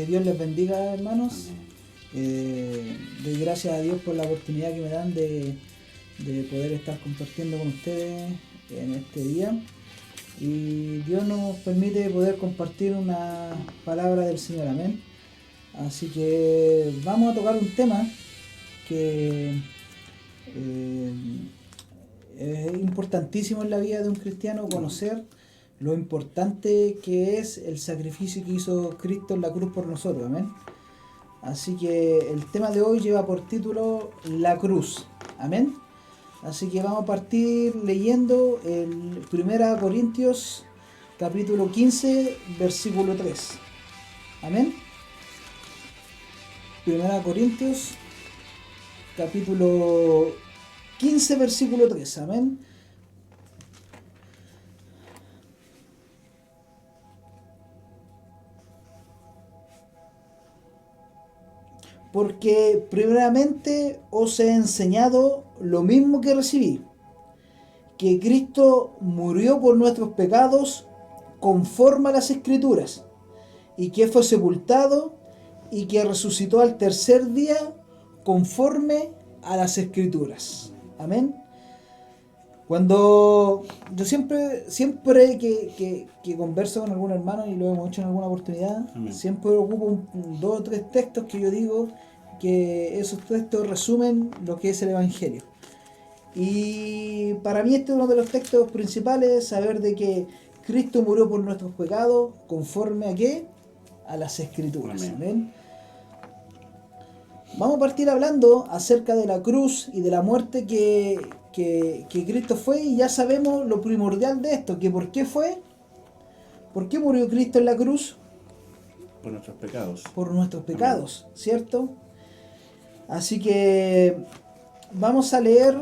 Que Dios les bendiga, hermanos. Doy gracias a Dios por la oportunidad que me dan de poder estar compartiendo con ustedes en este día. Y Dios nos permite poder compartir una palabra del Señor. Amén. Así que vamos a tocar un tema que es importantísimo en la vida de un cristiano, conocer lo importante que es el sacrificio que hizo Cristo en la cruz por nosotros. Amén. Así que el tema de hoy lleva por título La cruz. Amén. Así que vamos a partir leyendo el 1 Corintios capítulo 15 versículo 3. Amén. 1 Corintios capítulo 15 versículo 3. Amén. Porque primeramente os he enseñado lo mismo que recibí, que Cristo murió por nuestros pecados conforme a las Escrituras, y que fue sepultado y que resucitó al tercer día conforme a las Escrituras. Amén. Cuando yo siempre que converso con algún hermano, y lo hemos hecho en alguna oportunidad, Amén. siempre ocupo dos o tres textos que yo digo que esos textos resumen lo que es el Evangelio. Y para mí este es uno de los textos principales, saber de que Cristo murió por nuestros pecados, conforme a ¿qué? A las Escrituras. Amén. Amén. Vamos a partir hablando acerca de la cruz y de la muerte que Cristo fue, y ya sabemos lo primordial de esto, que ¿por qué fue? ¿Por qué murió Cristo en la cruz? Por nuestros pecados. Por nuestros pecados, ¿cierto? Así que vamos a leer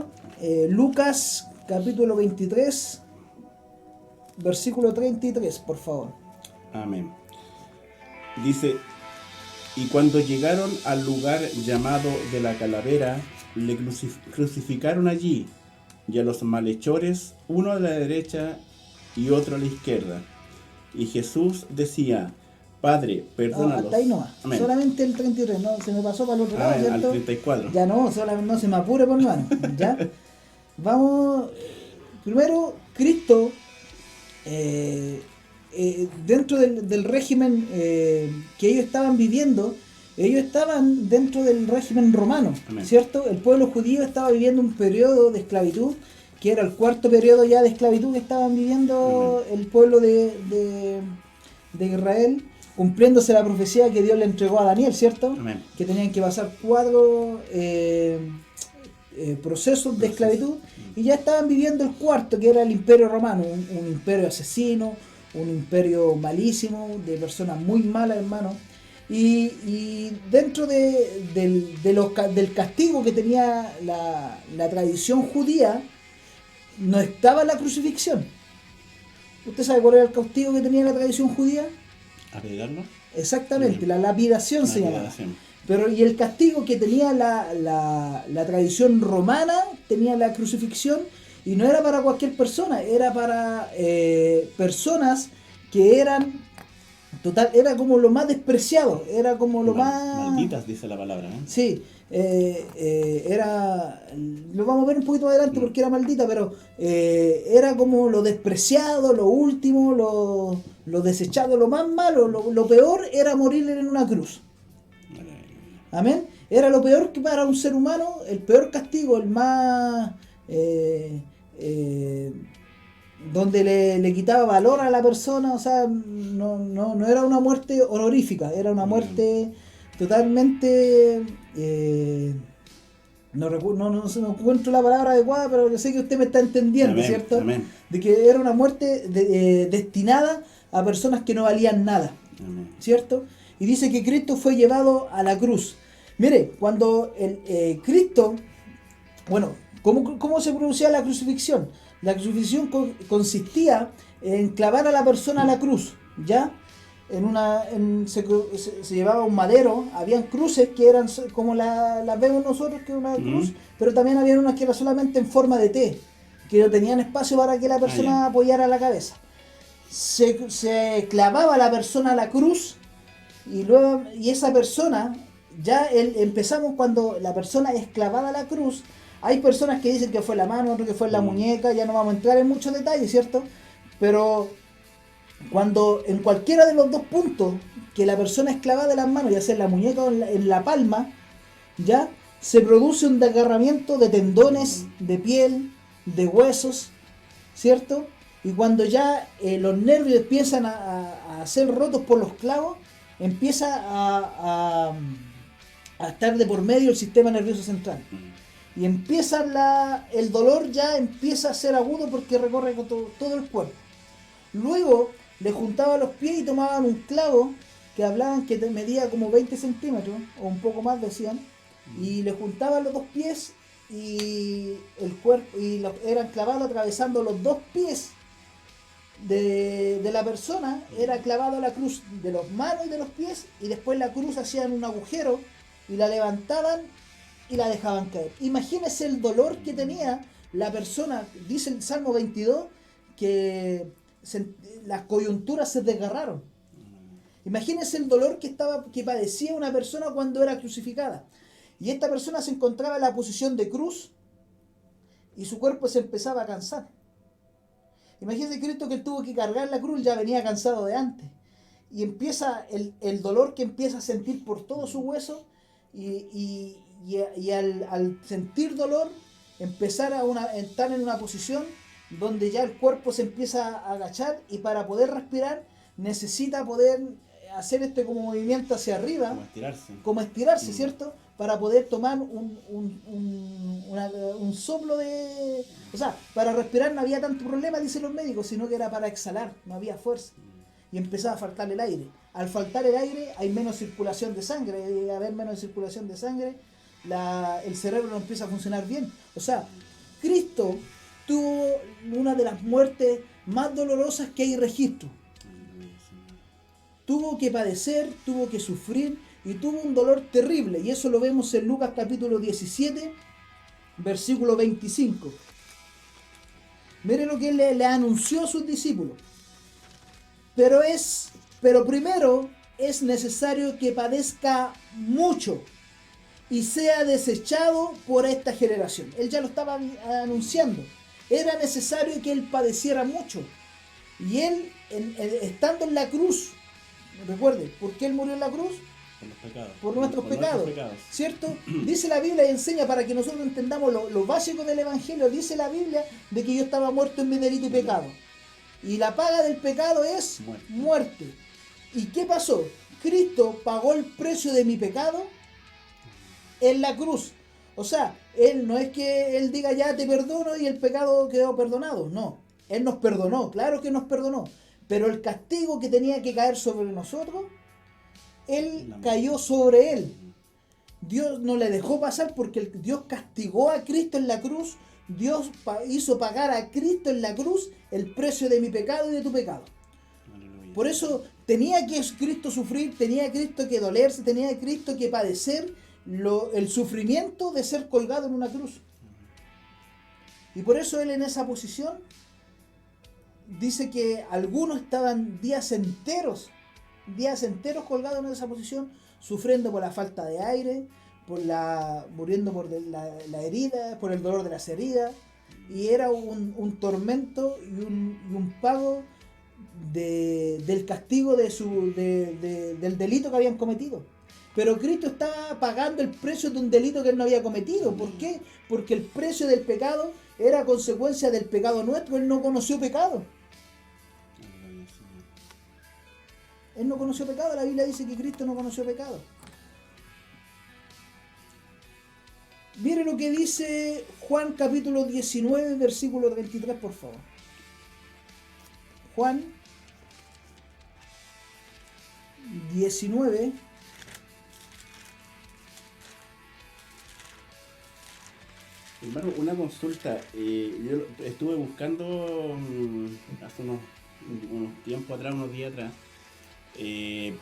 Lucas capítulo 23, versículo 33, por favor. Amén. Dice: y cuando llegaron al lugar llamado de la Calavera, le crucificaron allí, y a los malhechores, uno a la derecha y otro a la izquierda. Y Jesús decía: Padre, perdónalos. Hasta ahí nomás. Amén. Solamente el 33, no, se me pasó para el otro lado, Amén. Al ¿cierto? 34. Ya no, solamente no se me apure, por hermano. ¿Ya? Vamos. Primero, Cristo, dentro del régimen que ellos estaban viviendo, ellos estaban dentro del régimen romano, Amén. ¿cierto? El pueblo judío estaba viviendo un periodo de esclavitud, que era el cuarto periodo ya de esclavitud que estaban viviendo el pueblo de Israel, cumpliéndose la profecía que Dios le entregó a Daniel, ¿cierto? Amén. Que tenían que pasar 4 procesos de esclavitud, y ya estaban viviendo el cuarto, que era el imperio romano, un imperio asesino, un imperio malísimo, de personas muy malas, hermano. Y dentro del castigo que tenía la tradición judía, no estaba la crucifixión. ¿Usted sabe cuál era el castigo que tenía la tradición judía? ¿Apedrearlo? Exactamente, la lapidación se llamaba. Lapidación. Pero y el castigo que tenía la tradición romana, tenía la crucifixión, y no era para cualquier persona, era para personas que eran era como lo más despreciado, era como lo más... Malditas, dice la palabra, ¿no? Sí, era... Lo vamos a ver un poquito más adelante porque era maldita, pero era como lo despreciado, lo último, lo desechado, lo más malo, lo peor era morir en una cruz. Amén. Era lo peor que para un ser humano, el peor castigo, el más... donde le quitaba valor a la persona, o sea, no era una muerte honorífica, era una muerte totalmente... no encuentro la palabra adecuada, pero yo sé que usted me está entendiendo, Amén, ¿cierto? amén. De que era una muerte destinada a personas que no valían nada, Amén. ¿cierto? Y dice que Cristo fue llevado a la cruz. Mire, cuando Cristo, bueno, ¿cómo se producía la crucifixión? La crucifixión consistía en clavar a la persona a la cruz, ¿ya? Se llevaba un madero, habían cruces que eran como las vemos nosotros, que es una cruz, pero también había unas que eran solamente en forma de T, que no tenían espacio para que la persona apoyara la cabeza. Se clavaba a la persona a la cruz, Y luego, y esa persona, empezamos cuando la persona es clavada a la cruz. Hay personas que dicen que fue la mano, otros que fue la muñeca, ya no vamos a entrar en muchos detalles, ¿cierto? Pero cuando en cualquiera de los dos puntos que la persona es clavada en las manos, ya sea en la muñeca o en la palma, ya se produce un desgarramiento de tendones, de piel, de huesos, ¿cierto? Y cuando ya los nervios empiezan a ser rotos por los clavos, empieza a estar de por medio el sistema nervioso central. Y empieza el dolor ya empieza a ser agudo porque recorre todo el cuerpo. Luego le juntaban los pies y tomaban un clavo que hablaban que medía como 20 centímetros, o un poco más decían, y le juntaban los dos pies y el cuerpo y eran clavados atravesando los dos pies de la persona, era clavado a la cruz de las manos y de los pies, y después la cruz hacían un agujero y la levantaban y la dejaban caer. Imagínese el dolor que tenía la persona. Dice el Salmo 22 que las coyunturas se desgarraron. Imagínese el dolor que padecía una persona cuando era crucificada. Y esta persona se encontraba en la posición de cruz y su cuerpo se empezaba a cansar. Imagínese Cristo, que él tuvo que cargar la cruz, ya venía cansado de antes. Y empieza el dolor que empieza a sentir por todo su hueso, y al sentir dolor, empezar a estar en una posición donde ya el cuerpo se empieza a agachar, y para poder respirar necesita poder hacer como movimiento hacia arriba, como estirarse, ¿cierto? Para poder tomar un soplo de... O sea, para respirar no había tanto problema, dicen los médicos, sino que era para exhalar, no había fuerza. Y empezaba a faltar el aire. Al faltar el aire hay menos circulación de sangre, y al haber menos circulación de sangre, el cerebro no empieza a funcionar bien. O sea, Cristo tuvo una de las muertes más dolorosas que hay registro. Tuvo que padecer, tuvo que sufrir y tuvo un dolor terrible. Y eso lo vemos en Lucas capítulo 17, versículo 25. Mire lo que él le anunció a sus discípulos. Pero primero es necesario que padezca mucho y sea desechado por esta generación. Él ya lo estaba anunciando. Era necesario que él padeciera mucho. Y él, estando en la cruz, recuerde, ¿por qué él murió en la cruz? Por los pecados. Por nuestros pecados, ¿cierto? Dice la Biblia y enseña, para que nosotros entendamos lo básico del Evangelio, dice la Biblia de que yo estaba muerto en mi delito y pecado. Y la paga del pecado es muerte. ¿Y qué pasó? Cristo pagó el precio de mi pecado en la cruz. O sea, él no es que él diga ya te perdono y el pecado quedó perdonado. No, él nos perdonó, claro que nos perdonó. Pero el castigo que tenía que caer sobre nosotros, él cayó sobre él. Dios no le dejó pasar porque Dios castigó a Cristo en la cruz. Dios hizo pagar a Cristo en la cruz el precio de mi pecado y de tu pecado. Aleluya. Por eso tenía que Cristo sufrir, tenía Cristo que dolerse, tenía Cristo que padecer el sufrimiento de ser colgado en una cruz. Y por eso él, en esa posición, dice que algunos estaban días enteros colgados en esa posición, sufriendo por la falta de aire, muriendo por la herida, por el dolor de las heridas, y era un tormento y un pago del castigo del delito que habían cometido. Pero Cristo estaba pagando el precio de un delito que él no había cometido. ¿Por qué? Porque el precio del pecado era consecuencia del pecado nuestro. Él no conoció pecado. Él no conoció pecado. La Biblia dice que Cristo no conoció pecado. Mire lo que dice Juan capítulo 19, versículo 33, por favor. Juan 19. Hermano, una consulta. Yo estuve buscando hace unos tiempos atrás, unos días atrás,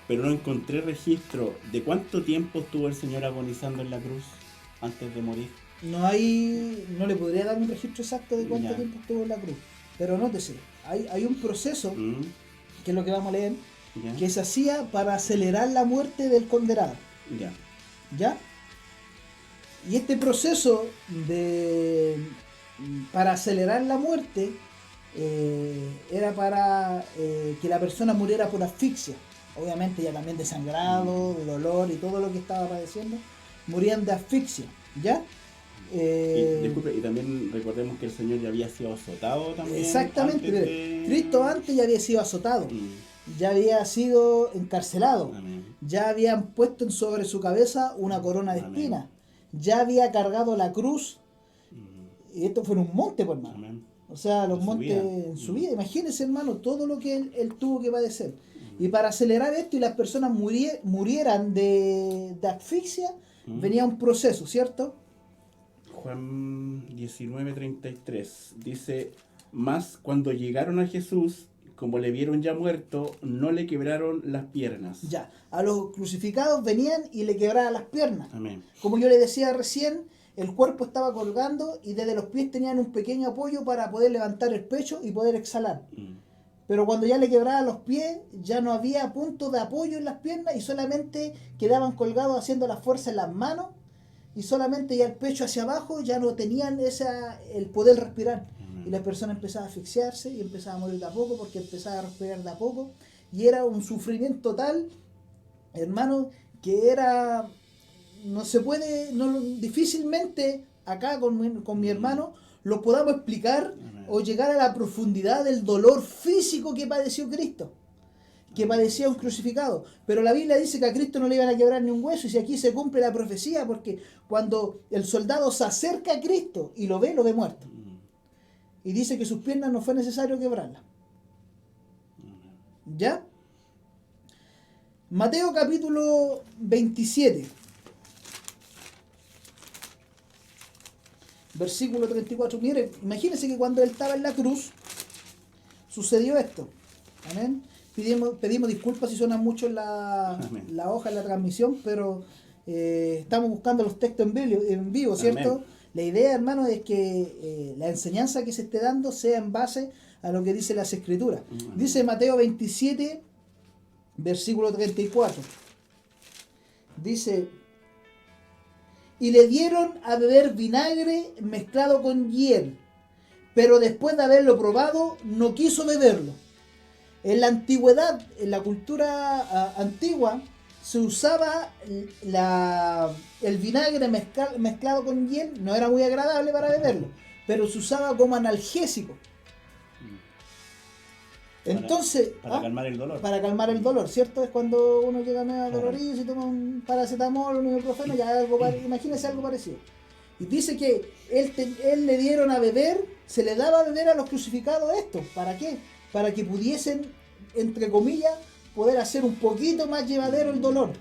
pero no encontré registro de cuánto tiempo estuvo el Señor agonizando en la cruz antes de morir. No le podría dar un registro exacto de cuánto tiempo estuvo en la cruz, pero nótese, hay un proceso, que es lo que vamos a leer, Ya. que se hacía para acelerar la muerte del condenado. Ya. ¿Ya? Y este proceso para acelerar la muerte era para que la persona muriera por asfixia. Obviamente ya también de sangrado, de dolor y todo lo que estaba padeciendo, morían de asfixia. ¿Ya? Disculpe, y también recordemos que el Señor ya había sido azotado también. Exactamente, antes mire, Cristo antes ya había sido azotado, Mm. ya había sido encarcelado, Amén. ya habían puesto sobre su cabeza una corona de Amén. espinas, ya había cargado la cruz, Mm. y esto fue en un monte, pues, hermano. Amén. O sea, los En su montes vida. en su vida. Imagínense, hermano, todo lo que él tuvo que padecer. Y para acelerar esto y las personas murieran de asfixia, venía un proceso, ¿cierto? Juan 19:33 dice: Mas cuando llegaron a Jesús, como le vieron ya muerto, no le quebraron las piernas. Ya, a los crucificados venían y le quebraban las piernas. Amén. Como yo le decía recién, el cuerpo estaba colgando y desde los pies tenían un pequeño apoyo para poder levantar el pecho y poder exhalar. Pero cuando ya le quebraban los pies, ya no había punto de apoyo en las piernas y solamente quedaban colgados haciendo la fuerza en las manos, y solamente ya el pecho hacia abajo ya no tenían el poder respirar. Y la persona empezaba a asfixiarse y empezaba a morir de a poco porque empezaba a respirar de a poco. Y era un sufrimiento tal, hermano, que era... No se puede, difícilmente acá con mi hermano lo podamos explicar o llegar a la profundidad del dolor físico que padeció Cristo, que padecía un crucificado. Pero la Biblia dice que a Cristo no le iban a quebrar ni un hueso, y si aquí se cumple la profecía, porque cuando el soldado se acerca a Cristo y lo ve muerto. Y dice que sus piernas no fue necesario quebrarlas. ¿Ya? Mateo capítulo 27. Versículo 34. Mire, imagínense que cuando él estaba en la cruz, sucedió esto. Amén. Pedimos disculpas si suena mucho la hoja, en la transmisión, pero estamos buscando los textos en vivo, ¿cierto? Amén. La idea, hermano, es que la enseñanza que se esté dando sea en base a lo que dice las Escrituras. Amén. Dice Mateo 27, versículo 34. Dice: y le dieron a beber vinagre mezclado con hiel, pero después de haberlo probado, no quiso beberlo. En la antigüedad, en la cultura antigua, se usaba el vinagre mezclado con hiel, no era muy agradable para beberlo, pero se usaba como analgésico. Entonces, para calmar el dolor. Para calmar el dolor, ¿cierto? Es cuando uno llega medio dolorido y se toma un paracetamol, un ibuprofeno, ya imagínese algo parecido. Y dice que él le dieron a beber, se le daba a beber a los crucificados esto. ¿Para qué? Para que pudiesen, entre comillas, poder hacer un poquito más llevadero el dolor.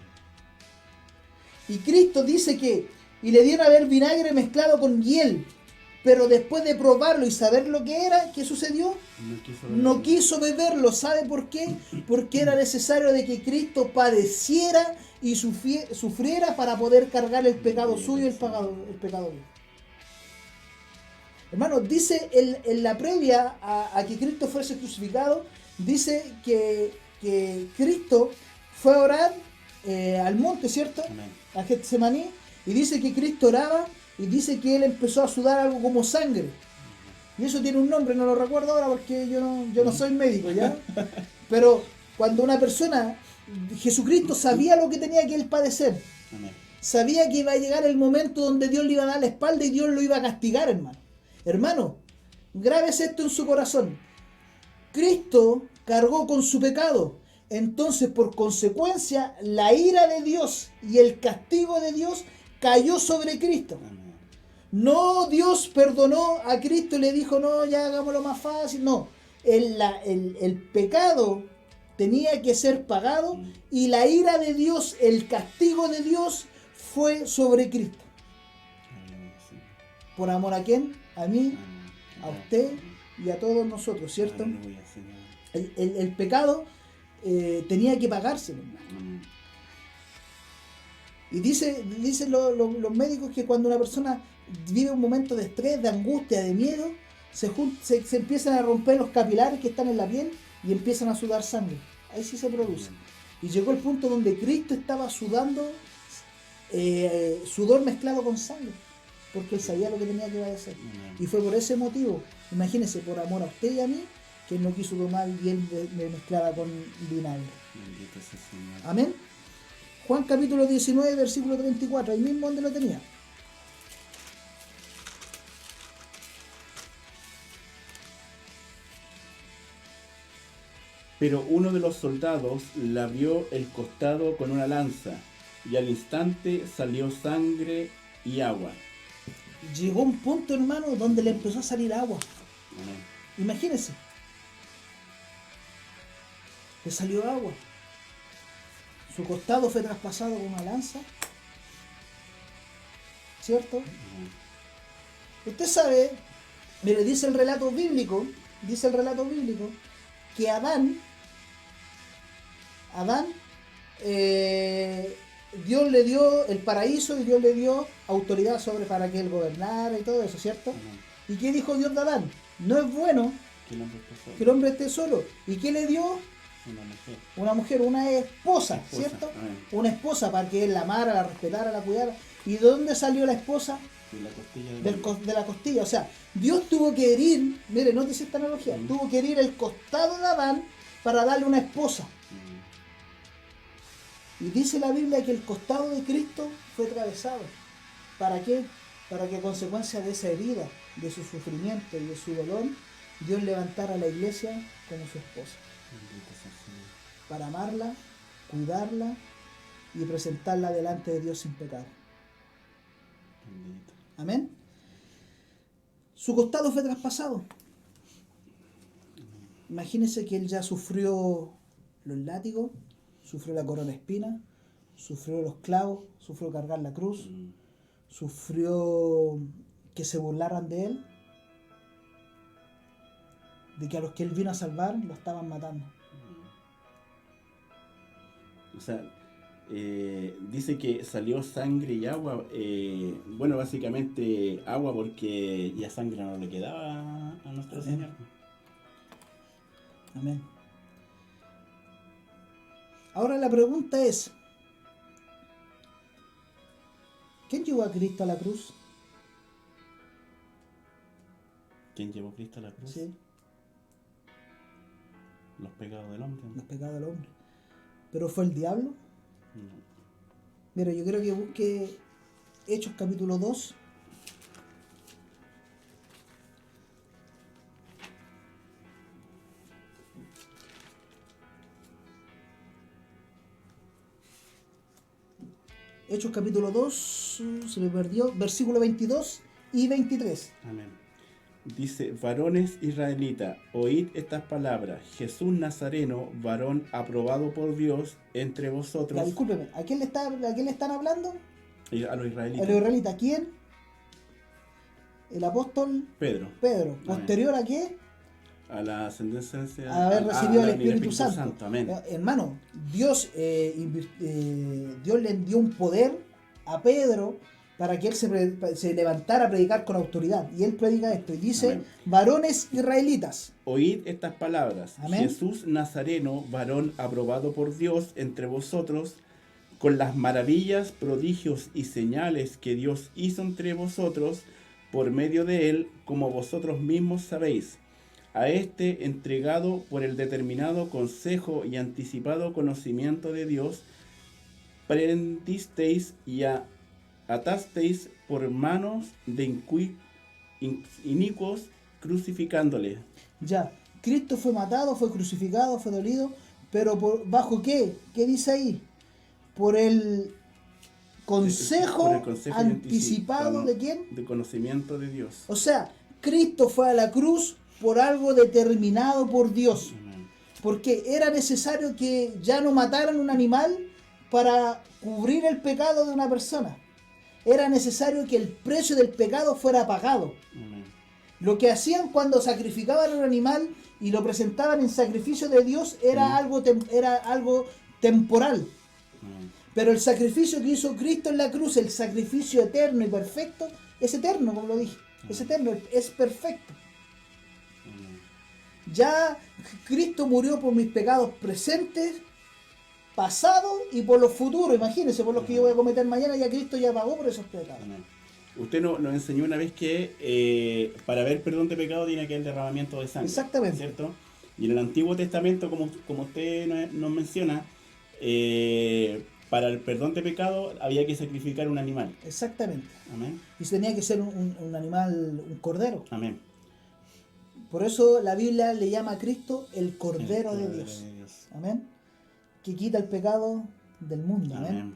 Y Cristo dice que, y le dieron a beber vinagre mezclado con hiel, pero después de probarlo y saber lo que era, ¿qué sucedió? No quiso beberlo. ¿Sabe por qué? Porque era necesario de que Cristo padeciera y sufriera para poder cargar el pecado suyo y el pecado mío. Hermano, dice en la previa a que Cristo fuese crucificado, dice que Cristo fue a orar al monte, ¿cierto? Amén. A Getsemaní, y dice que Cristo oraba. Y dice que él empezó a sudar algo como sangre. Y eso tiene un nombre, no lo recuerdo ahora porque yo no soy médico, ¿ya? Pero cuando una persona, Jesucristo sabía lo que tenía que él padecer. Amén. Sabía que iba a llegar el momento donde Dios le iba a dar la espalda y Dios lo iba a castigar, hermano. Hermano, grábese esto en su corazón. Cristo cargó con su pecado. Entonces, por consecuencia, la ira de Dios y el castigo de Dios cayó sobre Cristo. Amén. No, Dios perdonó a Cristo y le dijo, no, ya hagámoslo más fácil. No, el pecado tenía que ser pagado y la ira de Dios, el castigo de Dios fue sobre Cristo. ¿Por amor a quién? A mí, a usted y a todos nosotros, ¿cierto? El pecado tenía que pagarse, hermano. Y dicen los médicos que cuando una persona vive un momento de estrés, de angustia, de miedo, se empiezan a romper los capilares que están en la piel y empiezan a sudar sangre. ahí sí se produce. Y llegó el punto donde Cristo estaba sudando sudor mezclado con sangre, porque él sabía lo que tenía que padecer. Y fue por ese motivo, imagínense, por amor a usted y a mí, que él no quiso tomar y él me mezclaba con vinagre. Amén. Juan capítulo 19, versículo 34, ahí mismo donde lo tenía. Pero uno de los soldados le abrió el costado con una lanza, y al instante salió sangre y agua. Llegó un punto, hermano, donde le empezó a salir agua. Amén. Imagínense. Le salió agua. Su costado fue traspasado con una lanza. ¿Cierto? Usted sabe, mire, dice el relato bíblico, que Adán, Dios le dio el paraíso y Dios le dio autoridad para que él gobernara y todo eso, ¿cierto? ¿Y qué dijo Dios de Adán? No es bueno que el hombre esté solo. ¿Y qué le dio? Una mujer, una esposa, ¿cierto? Una esposa para que él la amara, la respetara, la cuidara. ¿Y de dónde salió la esposa? De la costilla. O sea, Dios tuvo que herir, mire, nótese esta analogía, tuvo que herir el costado de Adán para darle una esposa. Y dice la Biblia que el costado de Cristo fue atravesado. ¿Para qué? Para que a consecuencia de esa herida, de su sufrimiento y de su dolor, Dios levantara a la iglesia como su esposa. Para amarla, cuidarla y presentarla delante de Dios sin pecado. Amén. Su costado fue traspasado. Imagínense que él ya sufrió los látigos, sufrió la corona de espinas, sufrió los clavos, sufrió cargar la cruz, sufrió que se burlaran de él, de que a los que él vino a salvar lo estaban matando. O sea, dice que salió sangre y agua. Bueno, básicamente agua porque ya sangre no le quedaba a nuestro Señor. Amén. Ahora la pregunta es, ¿quién llevó a Cristo a la cruz? ¿Quién llevó a Cristo a la cruz? Sí. Los pecados del hombre. Los pecados del hombre. ¿Pero fue el diablo? No. Mira, yo creo que busque Hechos capítulo 2. Hechos capítulo 2, se me perdió, versículo 22 y 23. Amén. Dice, varones israelitas, oíd estas palabras. Jesús Nazareno, varón aprobado por Dios entre vosotros. Ya, discúlpeme, ¿a quién le están hablando? A los israelitas. A los israelitas. ¿Quién? El apóstol Pedro. ¿Posterior a qué? A la ascendencia. A haber recibido el Espíritu Santo. Amén. Hermano, Dios le dio un poder a Pedro para que él se levantara a predicar con autoridad. Y él predica esto y dice, amén. Varones israelitas. Oíd estas palabras. Amén. Jesús Nazareno, varón aprobado por Dios entre vosotros, con las maravillas, prodigios y señales que Dios hizo entre vosotros, por medio de él, como vosotros mismos sabéis. A este entregado por el determinado consejo y anticipado conocimiento de Dios, prendisteis y atasteis por manos de inicuos, crucificándole. Ya, Cristo fue matado, fue crucificado, fue dolido, pero ¿bajo qué? ¿Qué dice ahí? Por el consejo anticipado ¿de quién? De conocimiento de Dios. O sea, Cristo fue a la cruz por algo determinado por Dios. Porque era necesario que ya no mataran un animal para cubrir el pecado de una persona. Era necesario que el precio del pecado fuera pagado. Lo que hacían cuando sacrificaban un animal y lo presentaban en sacrificio de Dios era algo temporal. Pero el sacrificio que hizo Cristo en la cruz, el sacrificio eterno y perfecto, es eterno, como lo dije. Es eterno, es perfecto. Ya Cristo murió por mis pecados presentes, pasados y por los futuros. Imagínense, por los que yo voy a cometer mañana, ya Cristo ya pagó por esos pecados. Amén. Usted nos enseñó una vez que para haber perdón de pecado tiene que haber derramamiento de sangre. Exactamente. ¿Cierto? Y en el Antiguo Testamento, como usted nos menciona, para el perdón de pecado había que sacrificar un animal. Exactamente. Amén. Y tenía que ser un animal, un cordero. Amén. Por eso la Biblia le llama a Cristo el Cordero de Dios. Amén. Que quita el pecado del mundo. Amén. Amén.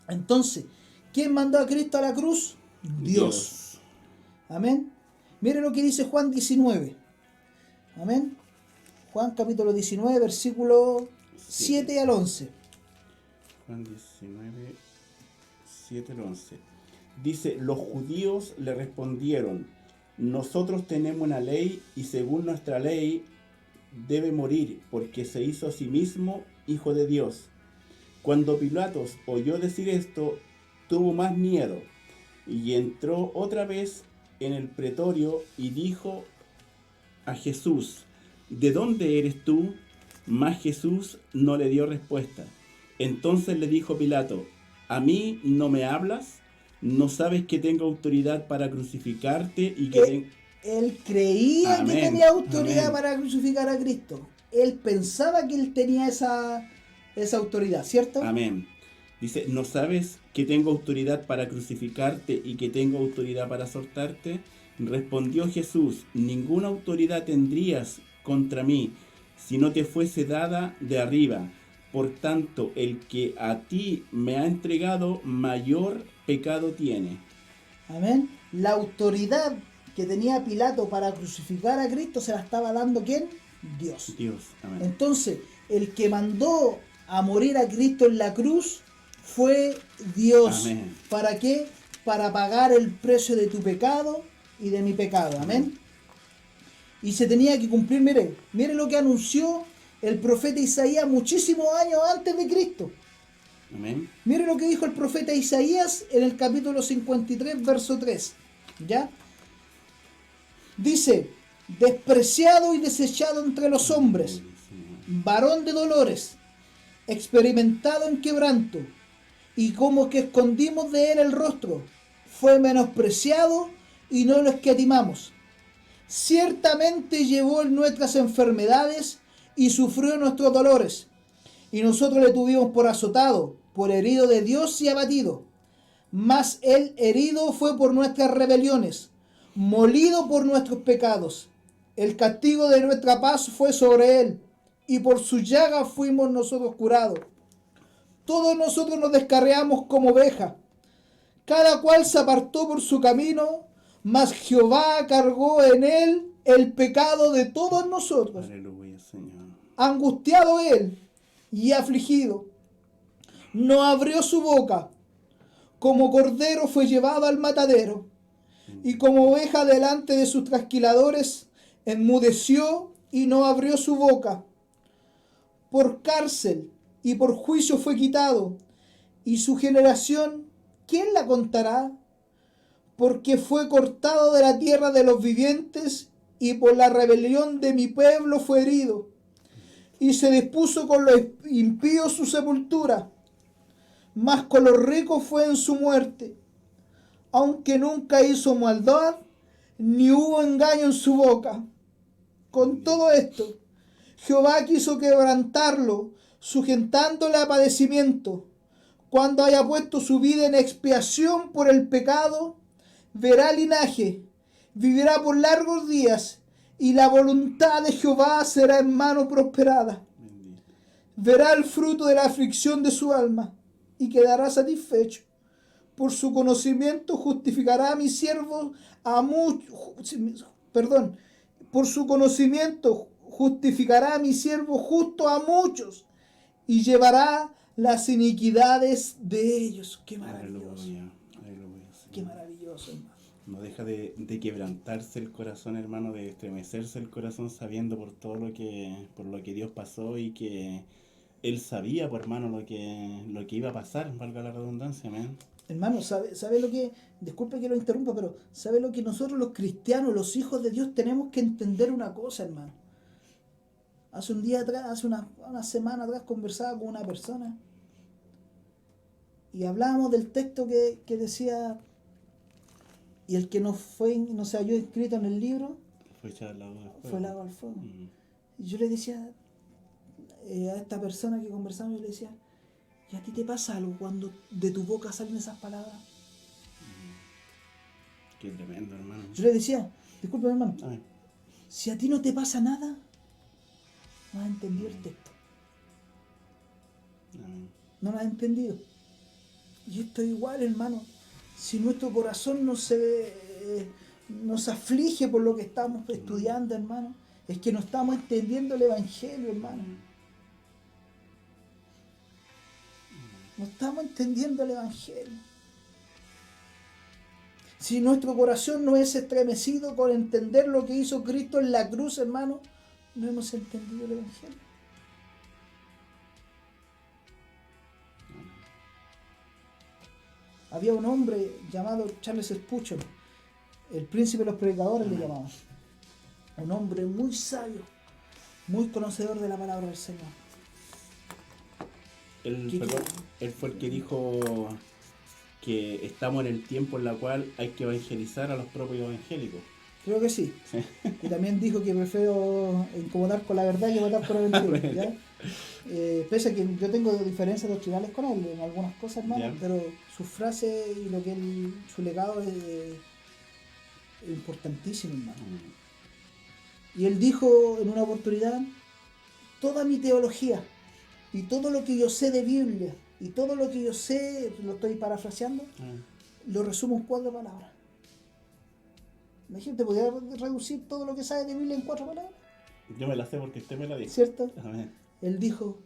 Entonces, ¿quién mandó a Cristo a la cruz? Dios. Amén. Mire lo que dice Juan 19. Amén. Juan capítulo 19, versículo 7 al 11. Juan 19, 7 al 11. Dice, los judíos le respondieron, nosotros tenemos una ley y según nuestra ley debe morir porque se hizo a sí mismo hijo de Dios. Cuando Pilatos oyó decir esto, tuvo más miedo y entró otra vez en el pretorio y dijo a Jesús, ¿de dónde eres tú? Mas Jesús no le dio respuesta. Entonces le dijo Pilato, ¿a mí no me hablas? ¿No sabes que tengo autoridad para crucificarte y que Él creía Amén. que tenía autoridad Amén. para crucificar a Cristo. Él pensaba que él tenía esa autoridad, ¿cierto? Amén. Dice, ¿no sabes que tengo autoridad para crucificarte y que tengo autoridad para soltarte? Respondió Jesús, ninguna autoridad tendrías contra mí si no te fuese dada de arriba. Por tanto, el que a ti me ha entregado, mayor pecado tiene. Amén. La autoridad que tenía Pilato para crucificar a Cristo se la estaba dando ¿quién? Dios. Dios. Amén. Entonces, el que mandó a morir a Cristo en la cruz fue Dios. Amén. ¿Para qué? Para pagar el precio de tu pecado y de mi pecado. Amén. Y se tenía que cumplir, mire lo que anunció el profeta Isaías muchísimos años antes de Cristo. Amén. Mire lo que dijo el profeta Isaías en el capítulo 53, verso 3. ¿Ya? Dice, despreciado y desechado entre los hombres, varón de dolores, experimentado en quebranto, y como que escondimos de él el rostro, fue menospreciado y no lo escatimamos. Ciertamente llevó nuestras enfermedades y sufrió nuestros dolores, y nosotros le tuvimos por azotado, por herido de Dios y abatido. Mas él herido fue por nuestras rebeliones, molido por nuestros pecados. El castigo de nuestra paz fue sobre él, y por su llaga fuimos nosotros curados. Todos nosotros nos descarriamos como ovejas, cada cual se apartó por su camino, mas Jehová cargó en él el pecado de todos nosotros. Aleluya, Señor. Angustiado él y afligido, no abrió su boca. Como cordero fue llevado al matadero, y como oveja delante de sus trasquiladores, enmudeció y no abrió su boca. Por cárcel y por juicio fue quitado, y su generación, ¿quién la contará? Porque fue cortado de la tierra de los vivientes, y por la rebelión de mi pueblo fue herido. Y se dispuso con los impíos su sepultura, mas con los ricos fue en su muerte. Aunque nunca hizo maldad, ni hubo engaño en su boca. Con todo esto, Jehová quiso quebrantarlo, sujetándole a padecimiento. Cuando haya puesto su vida en expiación por el pecado, verá linaje, vivirá por largos días, y la voluntad de Jehová será en mano prosperada. Bendito. Verá el fruto de la aflicción de su alma, y quedará satisfecho. Por su conocimiento justificará a mi siervo por su conocimiento justificará a mi siervo justo a muchos, y llevará las iniquidades de ellos. Qué maravilloso. Aleluya, aleluya, Señor. Qué maravilloso, hermano. No deja de quebrantarse el corazón, hermano, de estremecerse el corazón sabiendo por todo por lo que Dios pasó y que Él sabía, por hermano, lo que iba a pasar, valga la redundancia, amén. Hermano, ¿sabe lo que? Disculpe que lo interrumpa, pero ¿sabe lo que nosotros los cristianos, los hijos de Dios, tenemos que entender una cosa, hermano? hace un día atrás, hace una semana atrás, conversaba con una persona y hablábamos del texto que decía, y el que no se halló escrito en el libro, Fue echado al lago del fuego. fue lavado al fuego. Mm. Y yo le decía a esta persona que conversamos, yo le decía, ¿y a ti te pasa algo cuando de tu boca salen esas palabras? Qué tremendo, hermano. Yo le decía, disculpe hermano, Ay. si a ti no te pasa nada, no has entendido el texto. Amén. No lo has entendido. Y esto es igual, hermano. Si nuestro corazón no se aflige por lo que estamos estudiando, hermano, es que no estamos entendiendo el Evangelio, hermano. No estamos entendiendo el Evangelio. Si nuestro corazón no es estremecido con entender lo que hizo Cristo en la cruz, hermano, no hemos entendido el Evangelio. Había un hombre llamado Charles Spurgeon, el príncipe de los predicadores le llamaban. Un hombre muy sabio, muy conocedor de la palabra del Señor. Él fue el que dijo que estamos en el tiempo en el cual hay que evangelizar a los propios evangélicos. Creo que sí. Y también dijo que prefiero incomodar con la verdad que votar con la mentira. ¿Ya? Pese a que yo tengo diferencias doctrinales con él en algunas cosas, hermano, ¿Ya? pero sus frases y lo que su legado es importantísimo, hermano. Y él dijo en una oportunidad, toda mi teología y todo lo que yo sé de Biblia y todo lo que yo sé, lo estoy parafraseando, lo resumo en 4 palabras. Imagínate, podría reducir todo lo que sabe de Biblia en 4 palabras. Yo me la sé porque usted me la dijo. ¿Cierto? Amén. Él dijo,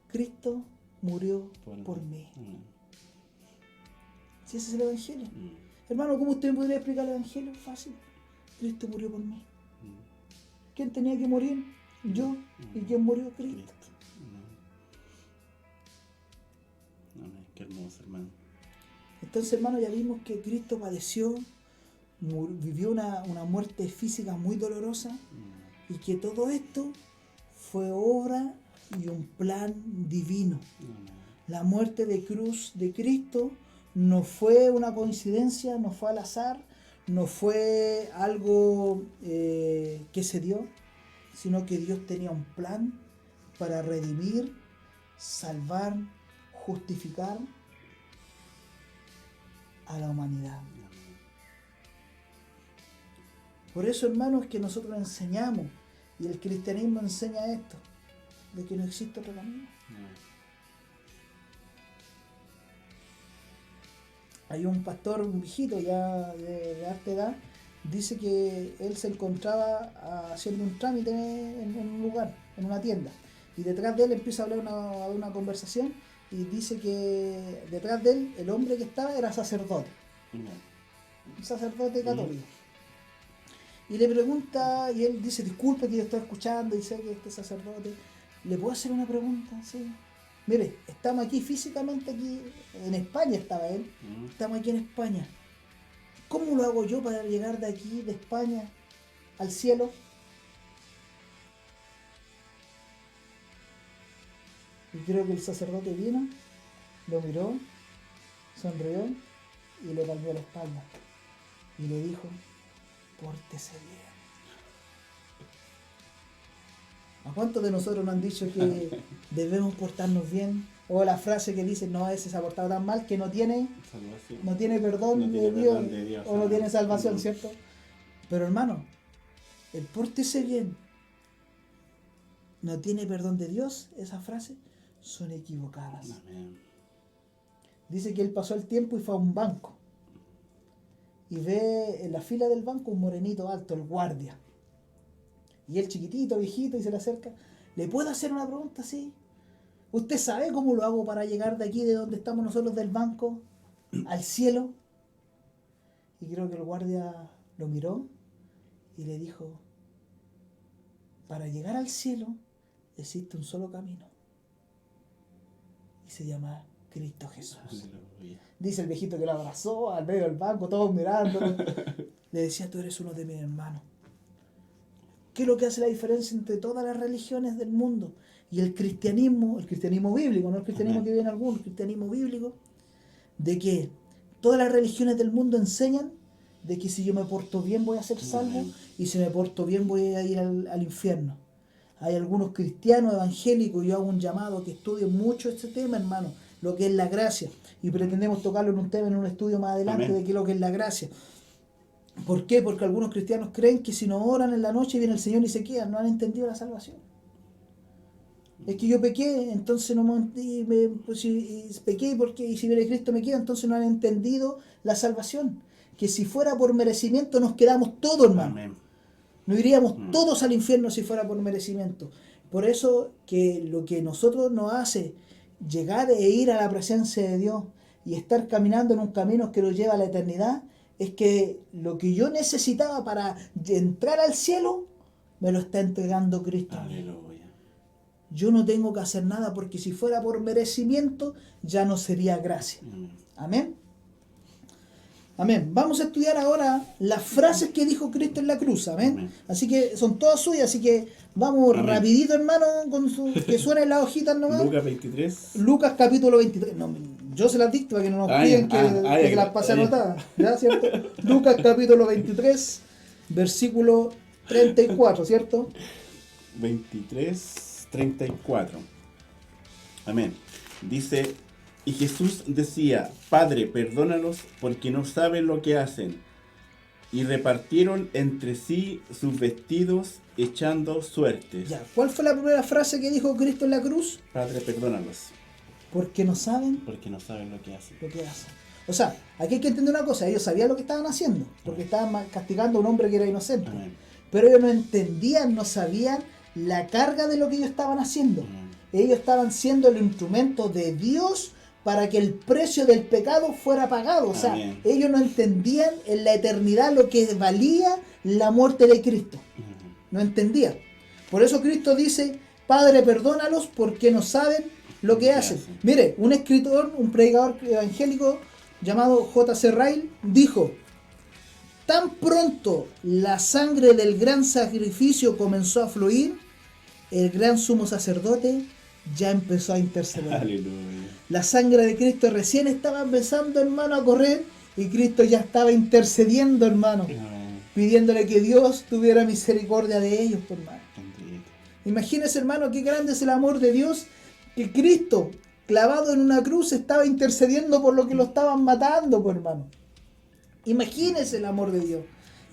Cristo murió por mí. Si ese es el Evangelio. Hermano, ¿cómo usted podría explicar el Evangelio? Fácil. Cristo murió por mí. ¿Quién tenía que morir? Yo. ¿Y quién murió? Cristo. Amén. Qué hermoso, hermano. Entonces, hermano, ya vimos que Cristo padeció, vivió una muerte física muy dolorosa y que todo esto fue obra y un plan divino. La muerte de cruz de Cristo no fue una coincidencia, no fue al azar, no fue algo que se dio, sino que Dios tenía un plan para redimir, salvar, justificar a la humanidad. Por eso, hermanos, que nosotros enseñamos, y el cristianismo enseña esto, de que no existe otro camino. Hay un pastor, un viejito ya de harta edad, dice que él se encontraba haciendo un trámite en un lugar, en una tienda, y detrás de él empieza a hablar una conversación, y dice que detrás de él, el hombre que estaba era sacerdote, un sacerdote católico. Y le pregunta, y él dice, disculpe que yo estoy escuchando, y sé que este sacerdote, ¿le puedo hacer una pregunta? Sí. Mire, estamos aquí físicamente, aquí en España estaba él, estamos aquí en España. ¿Cómo lo hago yo para llegar de aquí, de España, al cielo? Y creo que el sacerdote vino, lo miró, sonrió y le palmeó la espalda. Y le dijo, pórtese bien. ¿A cuántos de nosotros nos han dicho que debemos portarnos bien? O la frase que dice, no, ese se ha portado tan mal que no tiene perdón de Dios, o no tiene salvación, ¿cierto? Pero hermano, el pórtese bien, no tiene perdón de Dios, esas frases son equivocadas. Amén. Dice que él pasó el tiempo y fue a un banco. Y ve en la fila del banco un morenito alto, el guardia. Y él chiquitito, viejito, y se le acerca. ¿Le puedo hacer una pregunta? Sí. ¿Usted sabe cómo lo hago para llegar de aquí, de donde estamos nosotros, del banco, al cielo? Y creo que el guardia lo miró y le dijo, para llegar al cielo existe un solo camino. Y se llama Cristo Jesús. Aleluya. Dice el viejito que lo abrazó al medio del banco, todos mirándolo. Le decía, tú eres uno de mis hermanos. ¿Qué es lo que hace la diferencia entre todas las religiones del mundo y el cristianismo bíblico, no el cristianismo Amén. que viven algunos, el cristianismo bíblico? De que todas las religiones del mundo enseñan de que si yo me porto bien voy a ser salvo Amén. y si me porto bien voy a ir al infierno. Hay algunos cristianos evangélicos, yo hago un llamado a que estudien mucho este tema, hermano, lo que es la gracia. Y pretendemos tocarlo en un tema, en un estudio más adelante, Amén. de qué es lo que es la gracia. ¿Por qué? Porque algunos cristianos creen que si no oran en la noche viene el Señor y se quedan, no han entendido la salvación. Es que yo pequé, entonces no pues si pequé porque y si viene Cristo me queda, entonces no han entendido la salvación. Que si fuera por merecimiento nos quedamos todos, hermano. Amén. No iríamos todos al infierno si fuera por merecimiento. Por eso que lo que nosotros nos hace llegar e ir a la presencia de Dios y estar caminando en un camino que nos lleva a la eternidad, es que lo que yo necesitaba para entrar al cielo, me lo está entregando Cristo a mí. Aleluya. Yo no tengo que hacer nada porque si fuera por merecimiento, ya no sería gracia. Amén. Amén. Vamos a estudiar ahora las frases que dijo Cristo en la cruz. Amén. Amén. Así que son todas suyas, así que vamos Amén. rapidito, hermano, que suenen las hojitas nomás. Lucas 23. Lucas capítulo 23. No, yo se las dicto para que no nos piden que las pase anotadas. ¿Ya? ¿Cierto? Lucas capítulo 23, versículo 34, ¿cierto? 23, 34. Amén. Dice, y Jesús decía, Padre, perdónalos porque no saben lo que hacen. Y repartieron entre sí sus vestidos echando suertes. Ya. ¿Cuál fue la primera frase que dijo Cristo en la cruz? Padre, perdónalos Porque no saben porque no saben lo que hacen. lo que hacen. O sea, aquí hay que entender una cosa, ellos sabían lo que estaban haciendo, porque estaban castigando a un hombre que era inocente. Amén. Pero ellos no entendían, no sabían la carga de lo que ellos estaban haciendo. Amén. Ellos estaban siendo el instrumento de Dios para que el precio del pecado fuera pagado. O sea, Amén. ellos no entendían en la eternidad lo que valía la muerte de Cristo. Amén. No entendían. Por eso Cristo dice, Padre, perdónalos porque no saben lo que hacen. Mire, un escritor, un predicador evangélico llamado J.C. Ryle dijo, tan pronto la sangre del gran sacrificio comenzó a fluir, el gran sumo sacerdote ya empezó a interceder. Aleluya. La sangre de Cristo recién estaba empezando, hermano, a correr y Cristo ya estaba intercediendo, hermano, Amén. pidiéndole que Dios tuviera misericordia de ellos, hermano. Bendito. Imagínese, hermano, qué grande es el amor de Dios, que Cristo, clavado en una cruz, estaba intercediendo por lo que lo estaban matando, pues, hermano. Imagínese el amor de Dios.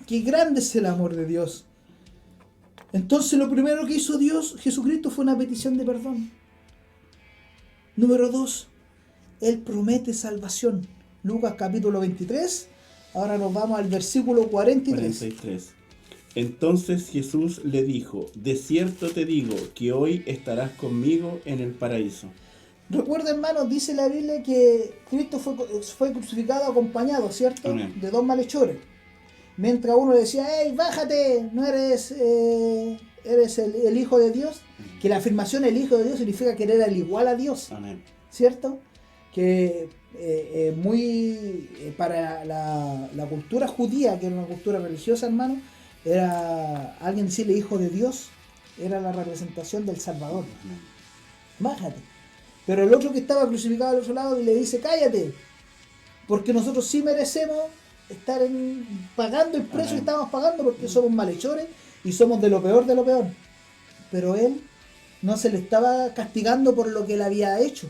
Qué grande es el amor de Dios. Entonces lo primero que hizo Dios, Jesucristo, fue una petición de perdón. Número 2, Él promete salvación. Lucas capítulo 23, ahora nos vamos al versículo 43. 43. Entonces Jesús le dijo, de cierto te digo que hoy estarás conmigo en el paraíso. Recuerda, hermanos, dice la Biblia que Cristo fue crucificado acompañado, ¿cierto? Amén. De dos malhechores. Mientras uno decía, hey, bájate, no eres el Hijo de Dios. Que la afirmación el Hijo de Dios significa que era el igual a Dios, Amén. ¿cierto? Que para la cultura judía, que era una cultura religiosa, hermano, era alguien decirle Hijo de Dios, era la representación del Salvador. Amén. Bájate. Pero el otro que estaba crucificado al otro lado le dice, cállate, porque nosotros sí merecemos estar pagando el precio que estamos pagando porque somos malhechores y somos de lo peor de lo peor. Pero él no se le estaba castigando por lo que él había hecho,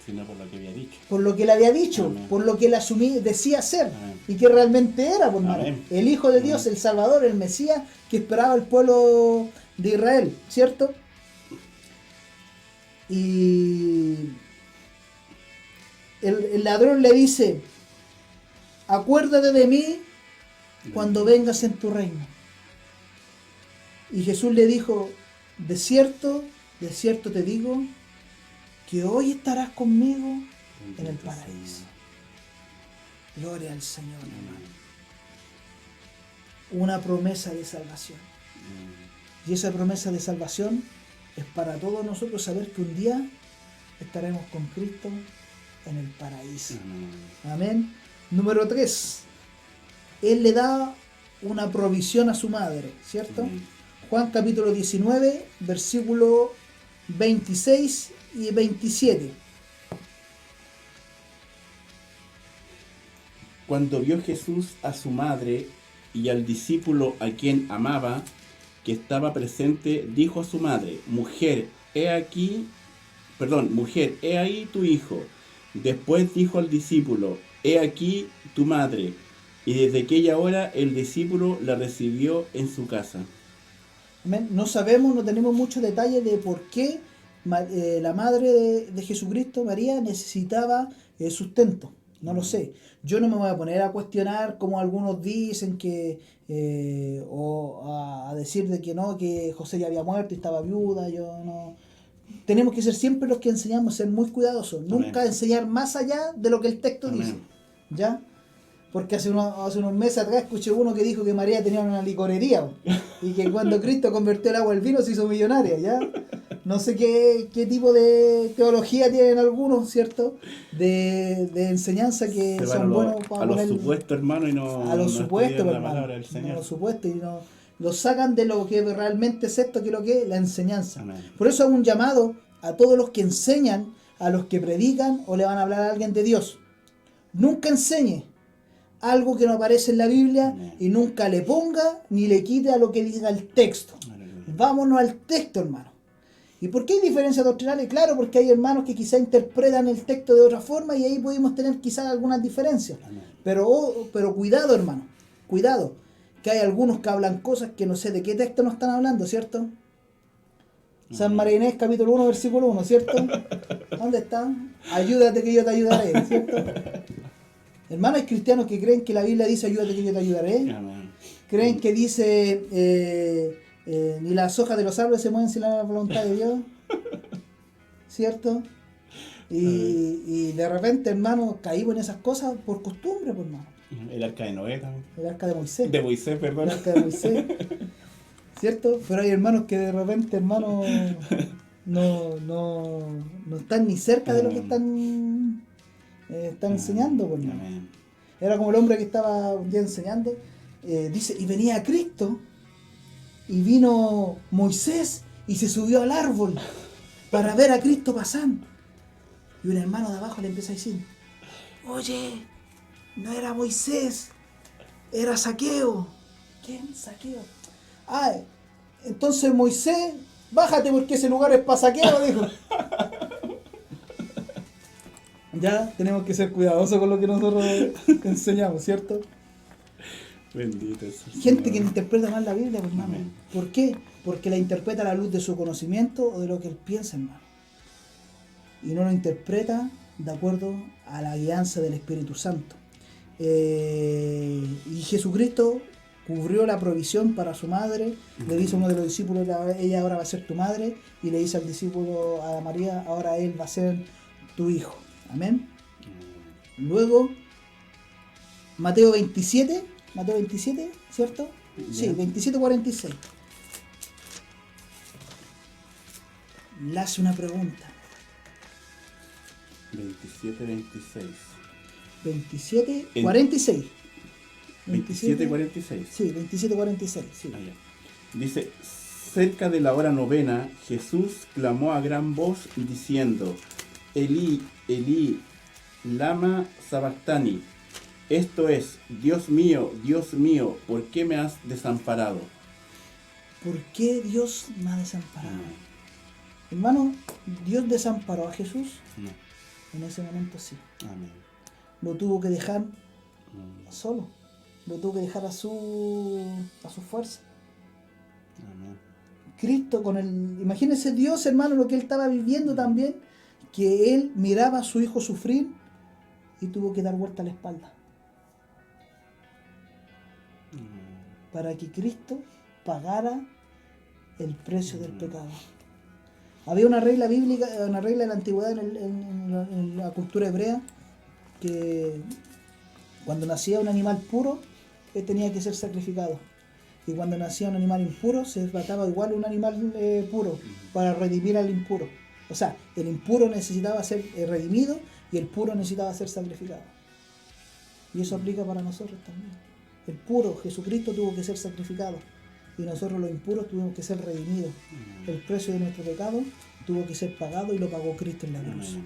Sino por lo que había dicho. por lo que él había dicho, Amén. por lo que él decía ser. Amén. Y que realmente era, por hermano, Amén. el Hijo de Dios, Amén. el Salvador, el Mesías que esperaba el pueblo de Israel, ¿cierto? Y el ladrón le dice, acuérdate de mí cuando vengas en tu reino. Y Jesús le dijo, de cierto te digo, que hoy estarás conmigo en el paraíso. Gloria al Señor, hermano. Una promesa de salvación. Y esa promesa de salvación es para todos nosotros saber que un día estaremos con Cristo en el paraíso. Amén. Número 3. Él le da una provisión a su madre, ¿cierto? Juan capítulo 19, versículo 26 y 27. Cuando vio Jesús a su madre y al discípulo a quien amaba, que estaba presente, dijo a su madre: mujer, he ahí tu hijo. Después dijo al discípulo: he aquí tu madre. Y desde aquella hora el discípulo la recibió en su casa. Amén. No sabemos, no tenemos muchos detalles de por qué la madre de Jesucristo, María, necesitaba sustento. No lo sé. Yo no me voy a poner a cuestionar como algunos dicen o a decir de que no, que José ya había muerto y estaba viuda. Yo no. Tenemos que ser siempre los que enseñamos, ser muy cuidadosos. Amén. Nunca enseñar más allá de lo que el texto Amén. dice. ¿Ya? Porque hace unos meses atrás escuché uno que dijo que María tenía una licorería y que cuando Cristo convirtió el agua al vino se hizo millonaria, ¿ya? No sé qué tipo de teología tienen algunos, ¿cierto? De enseñanza que son buenos para a los poner supuestos, hermano, y no a los no supuestos, estudian la hermano. palabra del No, Señor. los supuestos y no lo sacan de lo que realmente es esto, que es lo que es la enseñanza. Amén. Por eso hago un llamado a todos los que enseñan, a los que predican o le van a hablar a alguien de Dios. Nunca enseñe algo que no aparece en la Biblia. Amén. Y nunca le ponga ni le quite a lo que diga el texto. Aleluya. Vámonos al texto, hermano. ¿Y por qué hay diferencias doctrinales? Claro, porque hay hermanos que quizá interpretan el texto de otra forma y ahí podemos tener quizás algunas diferencias. Amén. Pero cuidado, hermano, cuidado, que hay algunos que hablan cosas que no sé de qué texto nos están hablando, ¿cierto? San María Inés, capítulo 1, versículo 1, ¿cierto? ¿Dónde está? Ayúdate que yo te ayudaré, ¿cierto? Hermano, hay cristianos que creen que la Biblia dice ayúdate que yo te ayudaré. Amén. Creen que dice ni las hojas de los árboles se mueven sin la voluntad de Dios, ¿cierto? Y de repente, hermano, caímos en esas cosas por costumbre, pues, hermano. El arca de Noé también. El arca de Moisés. De Moisés, perdón. El arca de Moisés, ¿cierto? Pero hay hermanos que de repente, hermano, no están ni cerca de lo que están enseñando, pues, hermano. Amén. Era como el hombre que estaba un día enseñando, dice, y venía Cristo, y vino Moisés, y se subió al árbol para ver a Cristo pasar. Y un hermano de abajo le empieza a decir, oye, no era Moisés, era Zaqueo. ¿Quién? Zaqueo. Ah, entonces Moisés, bájate porque ese lugar es para Zaqueo, dijo. Ya tenemos que ser cuidadosos con lo que nosotros enseñamos, ¿cierto? Bendito es el Gente Señor. que interpreta mal la Biblia, pues, hermano. Amén. ¿Por qué? Porque la interpreta a la luz de su conocimiento o de lo que él piensa, hermano. Y no lo interpreta de acuerdo a la guianza del Espíritu Santo. Y Jesucristo cubrió la provisión para su madre. Le dice a uno de los discípulos, ella ahora va a ser tu madre. Y le dice al discípulo, a María, ahora él va a ser tu hijo. Amén. Luego, Mateo 27, ¿cierto? Sí, Ya. 27:46. Le hace una pregunta. 27-26. 27:46. 27-46. Sí, 27:46. Sí. Ah, ya. Dice, cerca de la hora novena, Jesús clamó a gran voz diciendo, Elí, Elí, lama sabactani. Esto es, Dios mío, ¿por qué me has desamparado? ¿Por qué Dios me ha desamparado? Hermano, ¿Dios desamparó a Jesús? No. En ese momento sí. Amén. Lo tuvo que dejar solo. Lo tuvo que dejar a su fuerza. Amén. Cristo con el... Imagínense Dios, hermano, lo que él estaba viviendo también, que él miraba a su hijo sufrir y tuvo que dar vuelta a la espalda. Para que Cristo pagara el precio del pecado. Había una regla bíblica, una regla de la antigüedad en la cultura hebrea, que cuando nacía un animal puro, tenía que ser sacrificado. Y cuando nacía un animal impuro, se mataba igual un animal puro para redimir al impuro. O sea, el impuro necesitaba ser redimido y el puro necesitaba ser sacrificado. Y eso aplica para nosotros también. El puro, Jesucristo, tuvo que ser sacrificado. y nosotros los impuros tuvimos que ser redimidos. El precio de nuestro pecado tuvo que ser pagado y lo pagó Cristo en la cruz.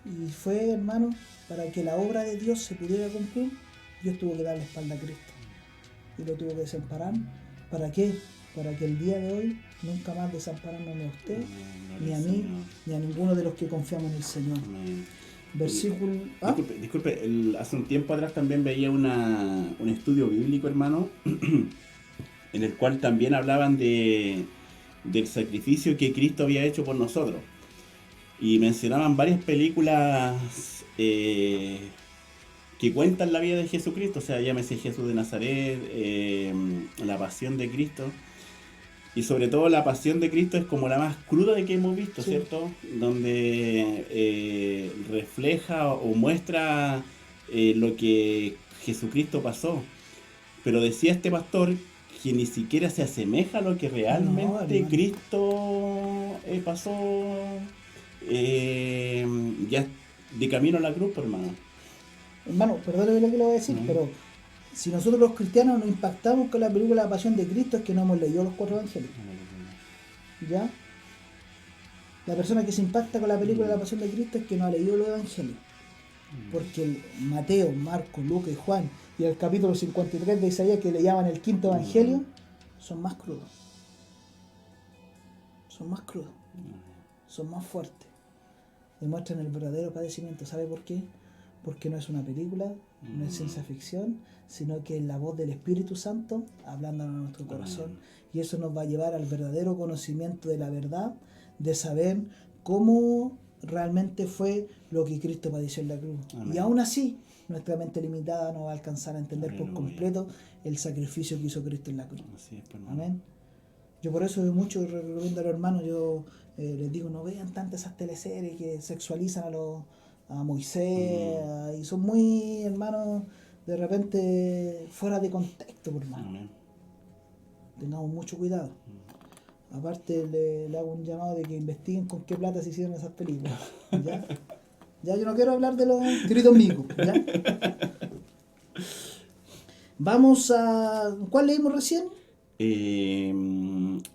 Y fue, hermano, para que la obra de Dios se pudiera cumplir, Dios tuvo que dar la espalda a Cristo. Y lo tuvo que desamparar. ¿Para qué? Para que el día de hoy nunca más desampararnos ni a usted, ni a mí, ni a ninguno de los que confiamos en el Señor. Versículo... ¿Ah? Disculpe, hace un tiempo atrás también veía un estudio bíblico, hermano, en el cual también hablaban del sacrificio que Cristo había hecho por nosotros. Y mencionaban varias películas que cuentan la vida de Jesucristo, o sea, llámese Jesús de Nazaret, la pasión de Cristo. Y sobre todo la pasión de Cristo es como la más cruda de que hemos visto, sí, ¿cierto? Donde refleja o muestra lo que Jesucristo pasó. Pero decía este pastor que ni siquiera se asemeja a lo que realmente Cristo pasó ya de camino a la cruz, hermano. Hermano, perdóneme lo que le voy a decir, pero si nosotros los cristianos nos impactamos con la película La Pasión de Cristo es que no hemos leído los 4 evangelios. ¿Ya? La persona que se impacta con la película La Pasión de Cristo es que no ha leído los evangelios. Porque Mateo, Marcos, Lucas y Juan y el capítulo 53 de Isaías, que le llaman el quinto evangelio, son más crudos. Son más crudos. Son más fuertes. Demuestran el verdadero padecimiento. ¿Sabe por qué? Porque no es una película, no es ciencia ficción, sino que es la voz del Espíritu Santo hablando a nuestro corazón. Y eso nos va a llevar al verdadero conocimiento de la verdad, de saber cómo realmente fue lo que Cristo padeció en la cruz. Amén. Y aún así, nuestra mente limitada no va a alcanzar a entender por completo el sacrificio que hizo Cristo en la cruz. Así es, amén. Yo por eso mucho recomiendo a los hermanos, yo les digo, no vean tantas esas teleseries que sexualizan a Moisés, y son muy, hermanos, de repente fuera de contexto, por hermano. Amén. Tengamos mucho cuidado. Aparte le hago un llamado de que investiguen con qué plata se hicieron esas películas. ¿Ya? Ya yo no quiero hablar de los gritos micos, ¿ya? Vamos a... ¿Cuál leímos recién?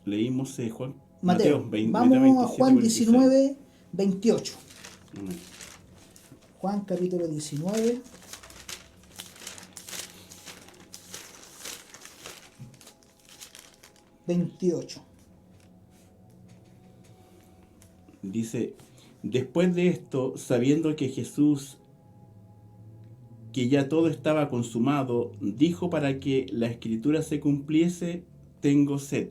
Leímos Juan. Mateo 20, vamos 27, a Juan 19, 28. Juan capítulo 19. Dice, después de esto, sabiendo que Jesús, que ya todo estaba consumado, dijo para que la escritura se cumpliese, tengo sed.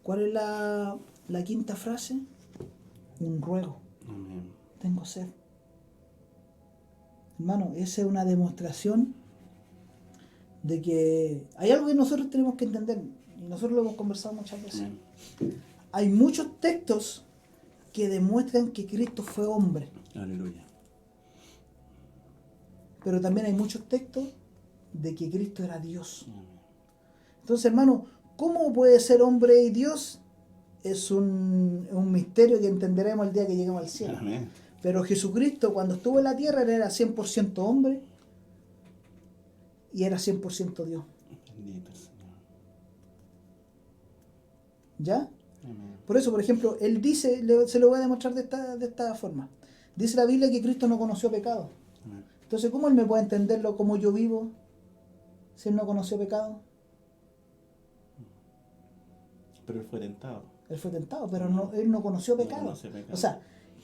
¿Cuál es la quinta frase? Un ruego. Amén. Tengo sed. Hermano, esa es una demostración de que hay algo que nosotros tenemos que entender, y nosotros lo hemos conversado muchas veces. Amén. Hay muchos textos que demuestran que Cristo fue hombre. Aleluya. Pero también hay muchos textos de que Cristo era Dios. Entonces, hermano, ¿cómo puede ser hombre y Dios? Es un misterio que entenderemos el día que lleguemos al cielo. Amén. Pero Jesucristo, cuando estuvo en la tierra, él era 100% hombre y era 100% Dios. Bendito Señor. ¿Ya? Amén. Por eso, por ejemplo, él dice, se lo voy a demostrar de esta forma. Dice la Biblia que Cristo no conoció pecado. Amén. Entonces, ¿cómo él me puede entenderlo como yo vivo si él no conoció pecado? Pero él fue tentado. Él fue tentado, pero él no conoció pecado. No conoce pecado. O sea,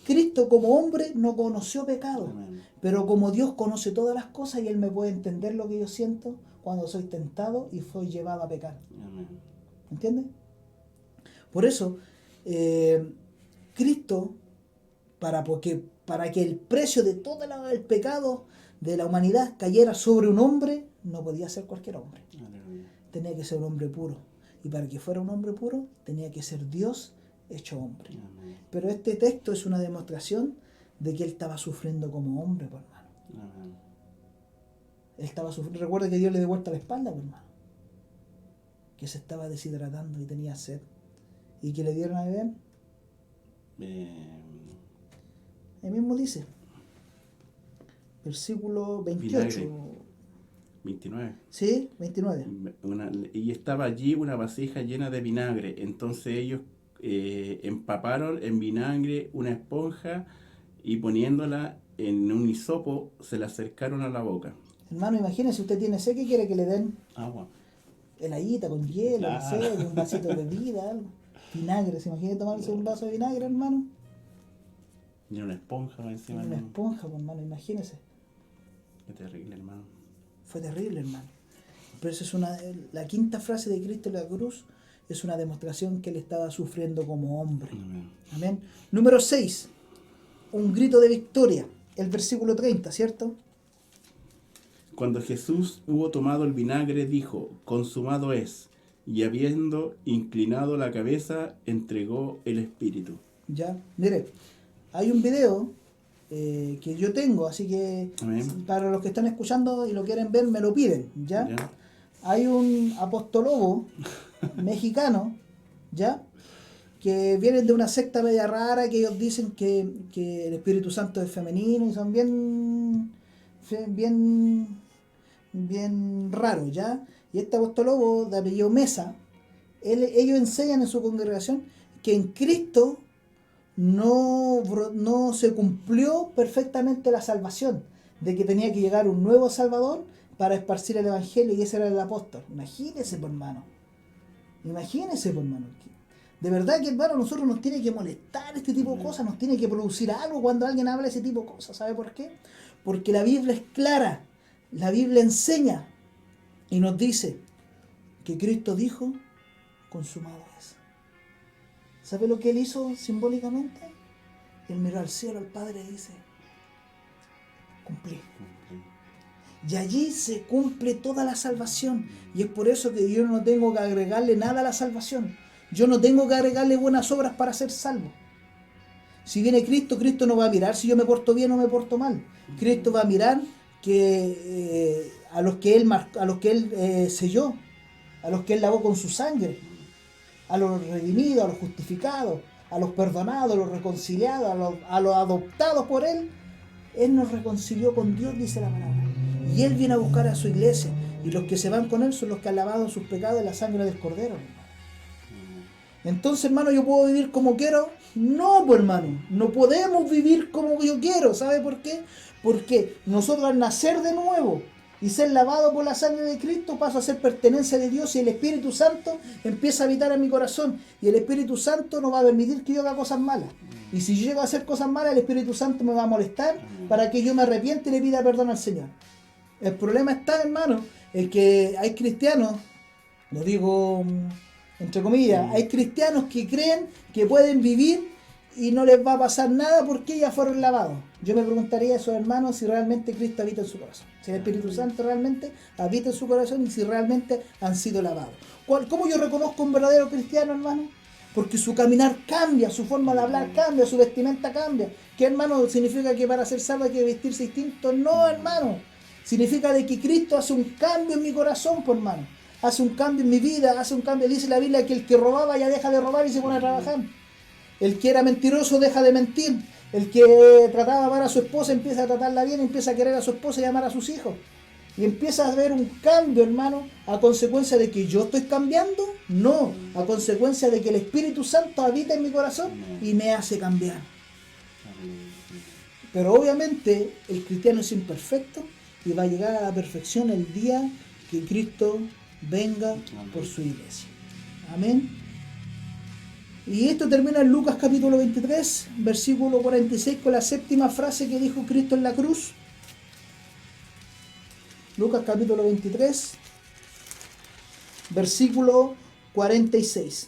Cristo como hombre no conoció pecado. Amén. Pero como Dios conoce todas las cosas y él me puede entender lo que yo siento cuando soy tentado y soy llevado a pecar. Amén. ¿Entiendes? Por eso, Cristo, para que el precio de todo el pecado de la humanidad cayera sobre un hombre, no podía ser cualquier hombre. Aleluya. Tenía que ser un hombre puro. Y para que fuera un hombre puro, tenía que ser Dios hecho hombre. Amén. Pero este texto es una demostración de que él estaba sufriendo como hombre, por hermano. Amén. Él estaba sufriendo. Recuerda que Dios le dio vuelta la espalda, por hermano. Que se estaba deshidratando y tenía sed. ¿Y que le dieron a beber? Él mismo dice, versículo 28. 29. ¿Sí? 29. Y estaba allí una vasija llena de vinagre. Entonces ellos empaparon en vinagre una esponja y poniéndola en un hisopo se la acercaron a la boca. Hermano, imagínese, usted tiene sed, ¿qué quiere que le den? Agua. Heladita con hielo, no sé, Claro. un vasito de bebida, algo. Vinagre, ¿se imagina tomarse un vaso de vinagre, hermano? Y una esponja encima. Una ¿No? esponja, pues, hermano, imagínese. Qué terrible, hermano. Fue terrible, hermano. Pero eso es la quinta frase de Cristo en la cruz, es una demostración que él estaba sufriendo como hombre. Amén. Amén. Número 6, un grito de victoria, el versículo 30, ¿cierto? Cuando Jesús hubo tomado el vinagre, dijo, consumado es, y habiendo inclinado la cabeza, entregó el espíritu. Ya, mire, hay un video que yo tengo, así que Amén. para los que están escuchando y lo quieren ver, me lo piden, ¿ya? ¿Ya? Hay un apostolobo mexicano, ¿ya? Que vienen de una secta media rara, que ellos dicen que el Espíritu Santo es femenino y son bien raros, ¿ya? Y este apostolobo de apellido Mesa, ellos enseñan en su congregación que en Cristo no se cumplió perfectamente la salvación, de que tenía que llegar un nuevo Salvador para esparcir el Evangelio, y ese era el apóstol. Imagínese, por hermano. Imagínese, por hermano. De verdad que, hermano, a nosotros nos tiene que molestar este tipo de cosas, nos tiene que producir algo cuando alguien habla de ese tipo de cosas. ¿Sabe por qué? Porque la Biblia es clara, la Biblia enseña y nos dice que Cristo dijo, consumado es. ¿Sabe lo que él hizo simbólicamente? Él miró al cielo, al Padre, y dice, cumplí. Y allí se cumple toda la salvación. Y es por eso que yo no tengo que agregarle nada a la salvación. Yo no tengo que agregarle buenas obras para ser salvo. Si viene Cristo, Cristo no va a mirar si yo me porto bien o me porto mal. Cristo va a mirar que a los que él selló, a los que él lavó con su sangre, a los redimidos, a los justificados, a los perdonados, a los reconciliados, a los adoptados por él. Él nos reconcilió con Dios, dice la palabra. Y él viene a buscar a su iglesia. Y los que se van con él son los que han lavado sus pecados en la sangre del Cordero, hermano. Entonces, hermano, ¿yo puedo vivir como quiero? No, pues, hermano. No podemos vivir como yo quiero. ¿Sabe por qué? Porque nosotros al nacer de nuevo y ser lavado por la sangre de Cristo, paso a ser pertenencia de Dios, y el Espíritu Santo empieza a habitar en mi corazón. Y el Espíritu Santo no va a permitir que yo haga cosas malas. Y si yo llego a hacer cosas malas, el Espíritu Santo me va a molestar para que yo me arrepiente y le pida perdón al Señor. El problema está, hermano, en que hay cristianos, lo digo entre comillas, hay cristianos que creen que pueden vivir y no les va a pasar nada porque ya fueron lavados. Yo me preguntaría a esos hermanos si realmente Cristo habita en su corazón, si el Espíritu Santo realmente habita en su corazón y si realmente han sido lavados. ¿Cómo yo reconozco un verdadero cristiano, hermano? Porque su caminar cambia, su forma de hablar cambia, su vestimenta cambia. ¿Qué, hermano, significa que para ser salvo hay que vestirse distinto? No, hermano. Significa de que Cristo hace un cambio en mi corazón, por hermano. Hace un cambio en mi vida, hace un cambio. Dice la Biblia que el que robaba ya deja de robar y se pone a trabajar. El que era mentiroso deja de mentir. El que trataba de amar a su esposa empieza a tratarla bien, empieza a querer a su esposa y a amar a sus hijos. Y empieza a ver un cambio, hermano, a consecuencia de que yo estoy cambiando. No, a consecuencia de que el Espíritu Santo habita en mi corazón y me hace cambiar. Pero obviamente el cristiano es imperfecto y va a llegar a la perfección el día que Cristo venga por su iglesia. Amén. Y esto termina en Lucas capítulo 23, versículo 46, con la séptima frase que dijo Cristo en la cruz. Lucas capítulo 23, versículo 46.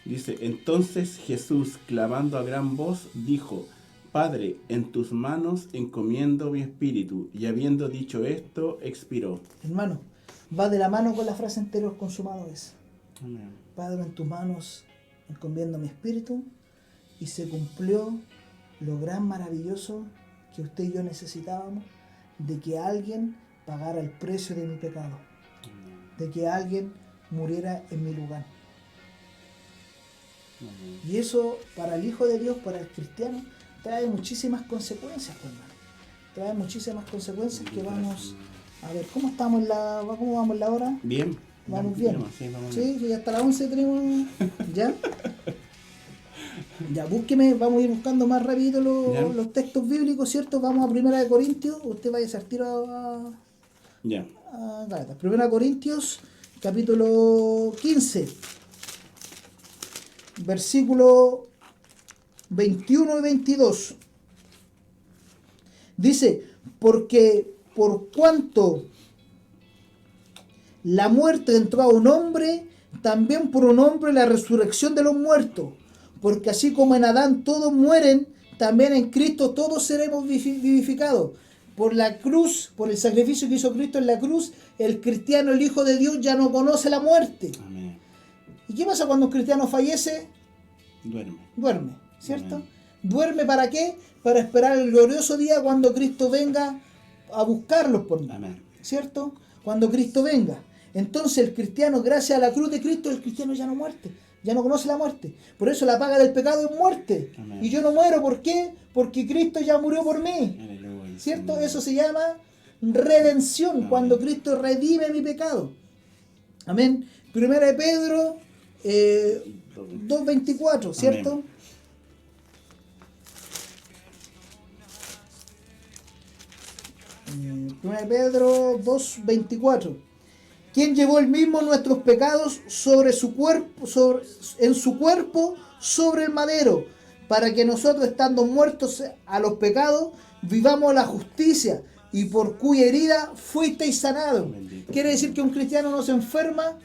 Dice, entonces Jesús, clamando a gran voz, dijo, Padre, en tus manos encomiendo mi espíritu. Y habiendo dicho esto, expiró. Hermano, va de la mano con la frase anterior, consumado es. Amén. Padre, en tus manos encomiendo mi espíritu. Y se cumplió lo gran maravilloso que usted y yo necesitábamos, de que alguien pagara el precio de mi pecado, de que alguien muriera en mi lugar. Y eso para el Hijo de Dios, para el cristiano, trae muchísimas consecuencias, hermano. Trae muchísimas consecuencias que vamos A ver, ¿cómo estamos cómo vamos en la hora? Bien. Vamos bien. Sí, vamos Sí, bien. sí, hasta las 11 tenemos. ¿Ya? Ya, búsqueme, vamos a ir buscando más rápido ¿Ya? los textos bíblicos, ¿cierto? Vamos a Primera de Corintios, usted vaya a hacer tiro Ya. a Gálatas. Primera de Corintios, capítulo 15, versículo 21 y 22. Dice, porque por cuanto la muerte entró a un hombre, también por un hombre la resurrección de los muertos. Porque así como en Adán todos mueren, también en Cristo todos seremos vivificados. Por la cruz, por el sacrificio que hizo Cristo en la cruz, el cristiano, el Hijo de Dios, ya no conoce la muerte. Amén. ¿Y qué pasa cuando un cristiano fallece? Duerme. Duerme, ¿cierto? Amén. ¿Duerme para qué? Para esperar el glorioso día cuando Cristo venga a buscarlos por mí. Amén. ¿Cierto? Cuando Cristo venga. Entonces el cristiano, gracias a la cruz de Cristo, el cristiano ya no muerte, ya no conoce la muerte. Por eso la paga del pecado es muerte. Amén. Y yo no muero, ¿por qué? Porque Cristo ya murió por mí. Aleluya. ¿Cierto? Amén. Eso se llama redención, Amén. cuando Cristo redime mi pecado. Amén. Primera de Pedro 2:24, ¿cierto? Amén. Primera de Pedro 2:24. Quien llevó el mismo nuestros pecados sobre su cuerpo, en su cuerpo sobre el madero, para que nosotros, estando muertos a los pecados, vivamos la justicia, y por cuya herida fuisteis sanados. Bendito. Quiere decir que un cristiano no se enferma.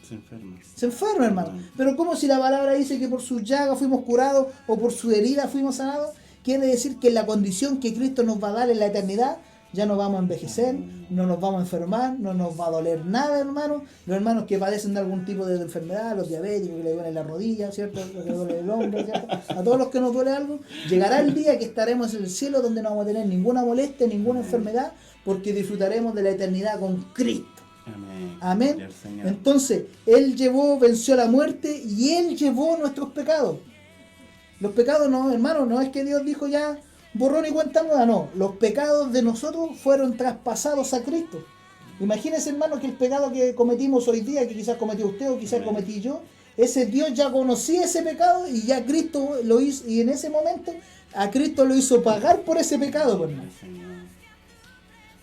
Se enferma. Se enferma, hermano. Pero como si la palabra dice que por sus llagas fuimos curados o por su herida fuimos sanados, quiere decir que en la condición que Cristo nos va a dar en la eternidad, ya no vamos a envejecer, no nos vamos a enfermar, no nos va a doler nada, hermano. Los hermanos que padecen de algún tipo de enfermedad, los diabéticos que le duele la rodilla, ¿cierto? Los que le duele el hombro, ¿cierto? A todos los que nos duele algo, llegará el día que estaremos en el cielo donde no vamos a tener ninguna molestia, ninguna enfermedad, porque disfrutaremos de la eternidad con Cristo. Amén. Amén. Gloria al Señor. Entonces, Él venció la muerte y Él llevó nuestros pecados. Los pecados no, hermano, no es que Dios dijo ya borrón y cuenta nueva, no. Los pecados de nosotros fueron traspasados a Cristo. Imagínense, hermano, que el pecado que cometimos hoy día, que quizás cometió usted o quizás cometí yo, ese Dios ya conocía ese pecado y ya Cristo lo hizo, y en ese momento a Cristo lo hizo pagar por ese pecado, pues, hermano. Señor.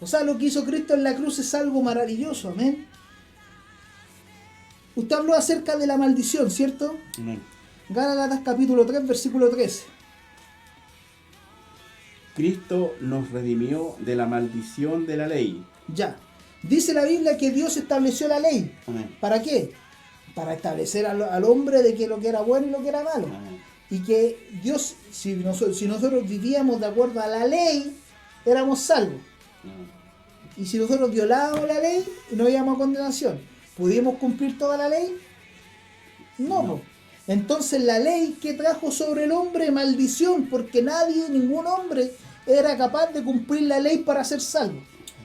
O sea, lo que hizo Cristo en la cruz es algo maravilloso, amén. Usted habló acerca de la maldición, ¿cierto? Amén. Gálatas capítulo 3, versículo 13. Cristo nos redimió de la maldición de la ley. Ya. Dice la Biblia que Dios estableció la ley. Amén. ¿Para qué? Para establecer al hombre de que lo que era bueno y lo que era malo. Amén. Y que Dios, si nosotros vivíamos de acuerdo a la ley, éramos salvos. Amén. Y si nosotros violábamos la ley, no íbamos a condenación. ¿Pudimos cumplir toda la ley? No. No. Entonces la ley que trajo sobre el hombre, maldición, porque nadie, ningún hombre, era capaz de cumplir la ley para ser salvo.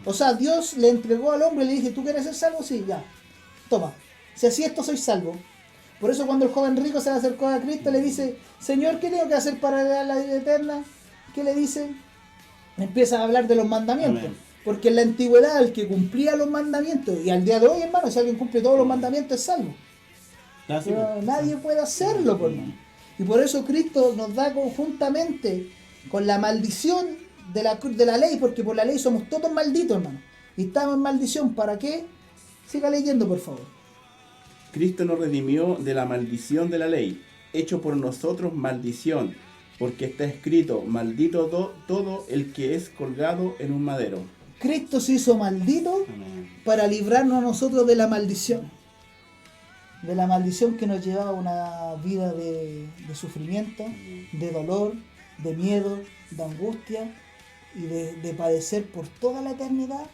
O sea, Dios le entregó al hombre y le dije, ¿tú quieres ser salvo? Sí, ya. Toma. Si así esto soy salvo. Por eso cuando el joven rico se le acercó a Cristo, le dice, Señor, ¿qué tengo que hacer para heredar la vida eterna? ¿Qué le dice? Empieza a hablar de los mandamientos. Amén. Porque en la antigüedad el que cumplía los mandamientos, y al día de hoy, hermano, si alguien cumple todos los mandamientos es salvo. Así, Pero pues. nadie puede hacerlo, por hermano. Y por eso Cristo nos da conjuntamente con la maldición de la ley, porque por la ley somos todos malditos, hermano. Y estamos en maldición. ¿Para qué? Siga leyendo, por favor. Cristo nos redimió de la maldición de la ley, hecho por nosotros maldición, porque está escrito, maldito todo el que es colgado en un madero. Cristo se hizo maldito Amén. para librarnos a nosotros de la maldición. De la maldición que nos llevaba a una vida de sufrimiento, de dolor, de miedo, de angustia y de padecer por toda la eternidad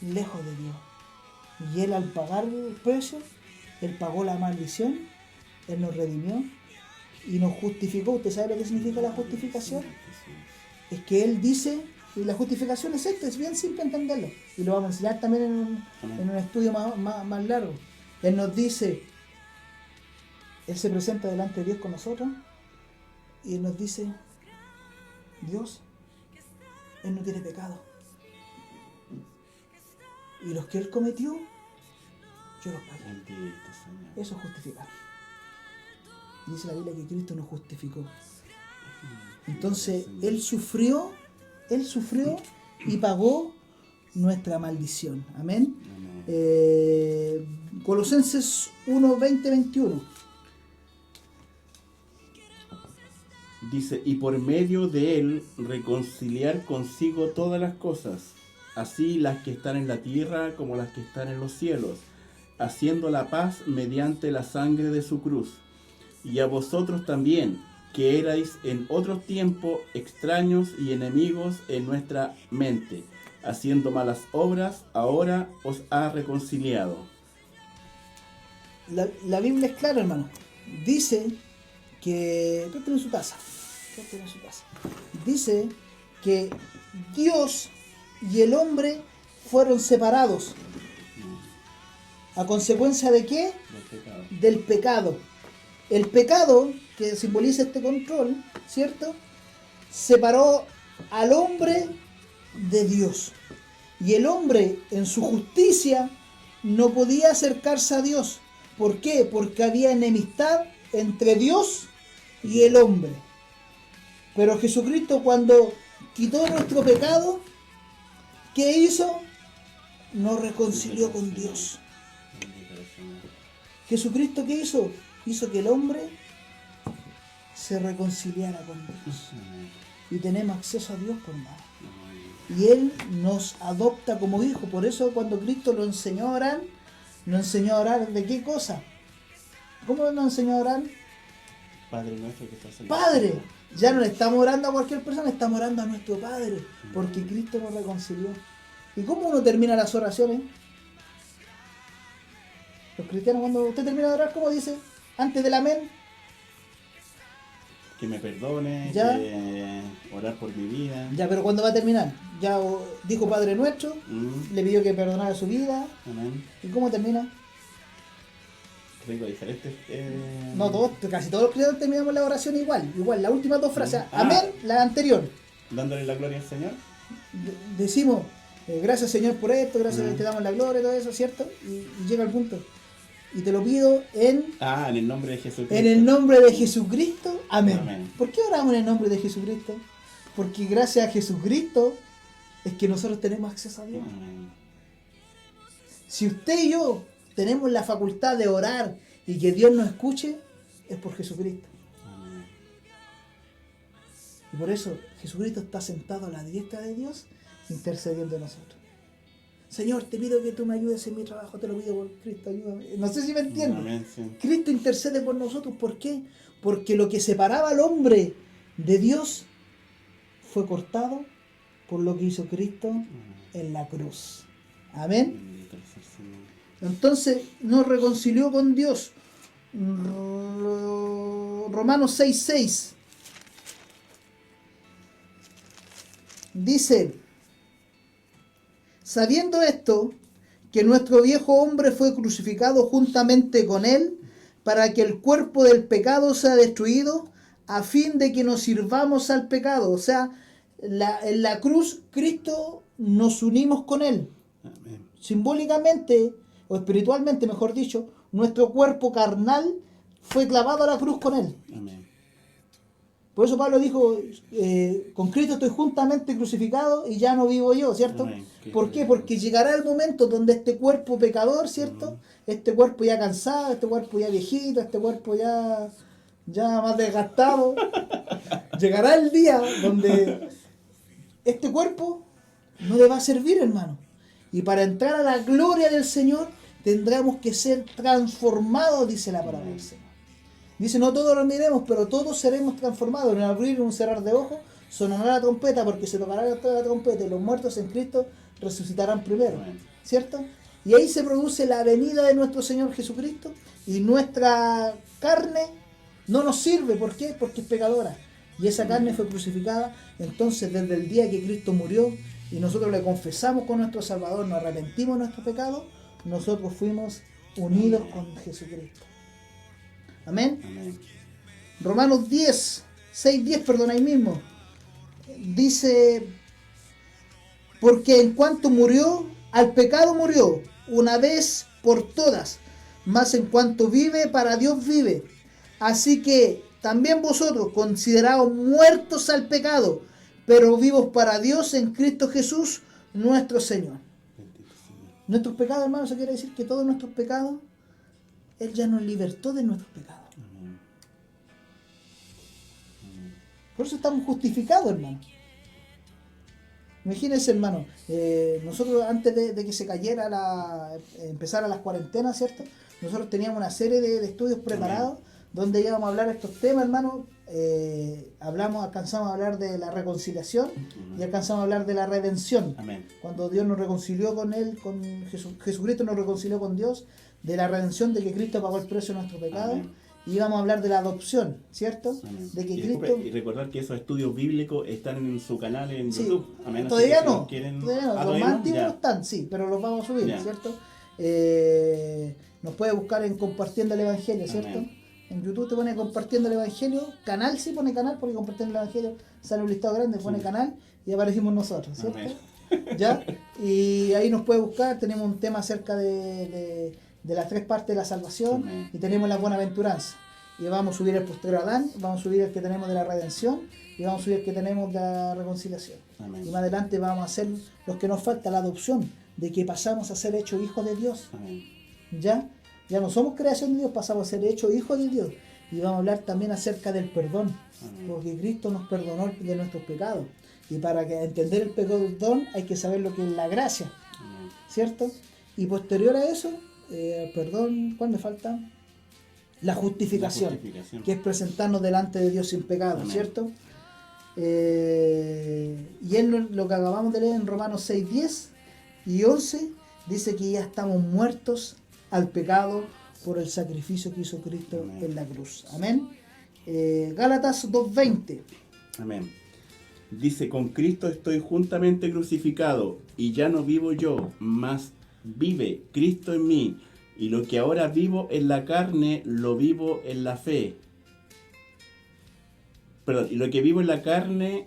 lejos de Dios. Y Él, al pagar el precio, Él pagó la maldición, Él nos redimió y nos justificó. ¿Usted sabe lo que significa la justificación? Es que Él dice, y la justificación es esto, es bien simple entenderlo. Y lo vamos a enseñar también en un estudio más largo. Él nos dice, Él se presenta delante de Dios con nosotros y Él nos dice, Dios, Él no tiene pecado. y los que él cometió, yo los pagué. Bendito Señor. Eso es justificar. Dice la Biblia que Cristo nos justificó. Entonces, Él sufrió y pagó nuestra maldición. Amén. Colosenses 1, 20, 21. Dice, y por medio de él reconciliar consigo todas las cosas, así las que están en la tierra como las que están en los cielos, haciendo la paz mediante la sangre de su cruz. Y a vosotros también, que erais en otro tiempo extraños y enemigos en nuestra mente, haciendo malas obras, ahora os ha reconciliado. La Biblia es clara, hermano. Dice que... Préstame su taza. Dice que Dios y el hombre fueron separados. ¿A consecuencia de qué? Del pecado. El pecado, que simboliza este control, ¿cierto? Separó al hombre de Dios. Y el hombre, en su justicia, no podía acercarse a Dios. ¿Por qué? Porque había enemistad entre Dios y el hombre. Pero Jesucristo, cuando quitó nuestro pecado, ¿qué hizo? Nos reconcilió con Dios. ¿Jesucristo qué hizo? Hizo que el hombre se reconciliara con Dios. Y tenemos acceso a Dios por nada. Y Él nos adopta como hijo. Por eso cuando Cristo lo enseñó a orar, ¿de qué cosa? ¿Cómo nos enseñó a orar? Padre nuestro que estás en el Padre. cielo. Ya no le estamos orando a cualquier persona, estamos orando a nuestro Padre. Porque Cristo nos reconcilió. ¿Y cómo uno termina las oraciones? Los cristianos, cuando usted termina de orar, ¿cómo dice? Antes del amén. Que me perdone, Ya. que orar por mi vida. Ya, pero ¿cuándo va a terminar? Ya dijo Padre Nuestro, Mm, le pidió que perdonara su vida. amén. ¿Y cómo termina? Tengo diferentes... No, casi todos los cristianos terminamos la oración igual, las últimas dos frases. Ah. Amén, la anterior. Dándole la gloria al Señor. Decimos, gracias Señor por esto, gracias, Mm. te damos la gloria y todo eso, ¿cierto? Y llega el punto. Y te lo pido en En el nombre de Jesucristo. el nombre de Jesucristo. Amén. Amén. ¿Por qué oramos en el nombre de Jesucristo? Porque gracias a Jesucristo es que nosotros tenemos acceso a Dios. Amén. Si usted y yo tenemos la facultad de orar y que Dios nos escuche, es por Jesucristo. Amén. Y por eso Jesucristo está sentado a la diestra de Dios, intercediendo en nosotros. Señor, te pido que tú me ayudes en mi trabajo, te lo pido por Cristo, ayúdame. No sé si me entiendes. Amén, sí. Cristo intercede por nosotros. ¿Por qué? Porque lo que separaba al hombre de Dios fue cortado por lo que hizo Cristo en la cruz. Amén. Bendito sea el Señor. Entonces nos reconcilió con Dios. Romanos 6:6 dice: sabiendo esto, que nuestro viejo hombre fue crucificado juntamente con él, para que el cuerpo del pecado sea destruido, a fin de que nos sirvamos al pecado. O sea, en la cruz Cristo nos unimos con él. Amén. Simbólicamente, o espiritualmente mejor dicho, nuestro cuerpo carnal fue clavado a la cruz con él. Amén. Por eso Pablo dijo, con Cristo estoy juntamente crucificado y ya no vivo yo, ¿cierto? Amén. ¿Por qué? Porque llegará el momento donde este cuerpo pecador, ¿cierto? Este cuerpo ya cansado, este cuerpo ya viejito, este cuerpo ya más desgastado. Llegará el día donde este cuerpo no le va a servir, hermano. Y para entrar a la gloria del Señor tendremos que ser transformados, dice la palabra del Señor. Dice, no todos dormiremos, pero todos seremos transformados. En abrir y un cerrar de ojos sonará la trompeta, porque se tocará la trompeta y los muertos en Cristo resucitarán primero. Amén. ¿Cierto? Y ahí se produce la venida de nuestro Señor Jesucristo y nuestra carne no nos sirve. ¿Por qué? Porque es pecadora. Y esa carne fue crucificada. Entonces, desde el día que Cristo murió y nosotros le confesamos con nuestro Salvador, nos arrepentimos de nuestro pecado, nosotros fuimos unidos con Jesucristo. Amén. Amén. Romanos 6:10, perdón, ahí mismo. Dice, porque en cuanto murió, al pecado murió una vez por todas, mas en cuanto vive, para Dios vive. Así que también vosotros, considerados muertos al pecado, pero vivos para Dios en Cristo Jesús, nuestro Señor. Bendito Señor. Nuestros pecados, hermanos, eso quiere decir que todos nuestros pecados, Él ya nos libertó de nuestros pecados. Amén. Amén. Por eso estamos justificados, hermano. Imagínense, hermano, nosotros antes de que se cayera empezara las cuarentenas, ¿cierto? Nosotros teníamos una serie de estudios preparados donde íbamos a hablar estos temas, hermano. Alcanzamos a hablar de la reconciliación y alcanzamos a hablar de la redención. Amén. Cuando Dios nos reconcilió con Él, Jesucristo nos reconcilió con Dios, de la redención, de que Cristo pagó el precio de nuestro pecado. Amén. Y íbamos a hablar de la adopción, ¿cierto? Amén. De que Y, Cristo... disculpe, y recordar que esos estudios bíblicos están en su canal en Sí, YouTube. Amén. Así todavía que si no, los quieren- todavía no. Los ¿todavía más no? antiguos Ya. están, sí, pero los vamos a subir, Ya. ¿cierto? Nos puede buscar en Compartiendo el Evangelio, ¿cierto? Amén. En YouTube te pone Compartiendo el Evangelio, canal, sí pone canal, porque Compartiendo el Evangelio sale un listado grande, pone Sí. canal y aparecimos nosotros, ¿cierto? Amén. ¿Ya? Y ahí nos puede buscar, tenemos un tema acerca de las 3 partes de la salvación. Amén. Y tenemos la buenaventuranza. Y vamos a subir el posterior Adán, vamos a subir el que tenemos de la redención y vamos a subir el que tenemos de la reconciliación. Amén. Y más adelante vamos a hacer los que nos falta, la adopción, de que pasamos a ser hechos hijos de Dios. Amén. ¿Ya? Ya no somos creación de Dios, pasamos a ser hechos hijos de Dios. Y vamos a hablar también acerca del perdón, Amén. porque Cristo nos perdonó de nuestros pecados. Y para entender el perdón hay que saber lo que es la gracia, Amén. ¿cierto? Y posterior a eso, perdón, ¿cuál me falta? La justificación, La justificación. que es presentarnos delante de Dios sin pecado, Amén. ¿cierto? Y él lo que acabamos de leer en Romanos 6, 10 y 11, dice que ya estamos muertos al pecado por el sacrificio que hizo Cristo Amén. en la cruz. Amén. Gálatas 2:20. Amén. Dice, con Cristo estoy juntamente crucificado, y ya no vivo yo, mas vive Cristo en mí, y lo que ahora vivo en la carne, lo vivo en la fe. Y lo que vivo en la carne,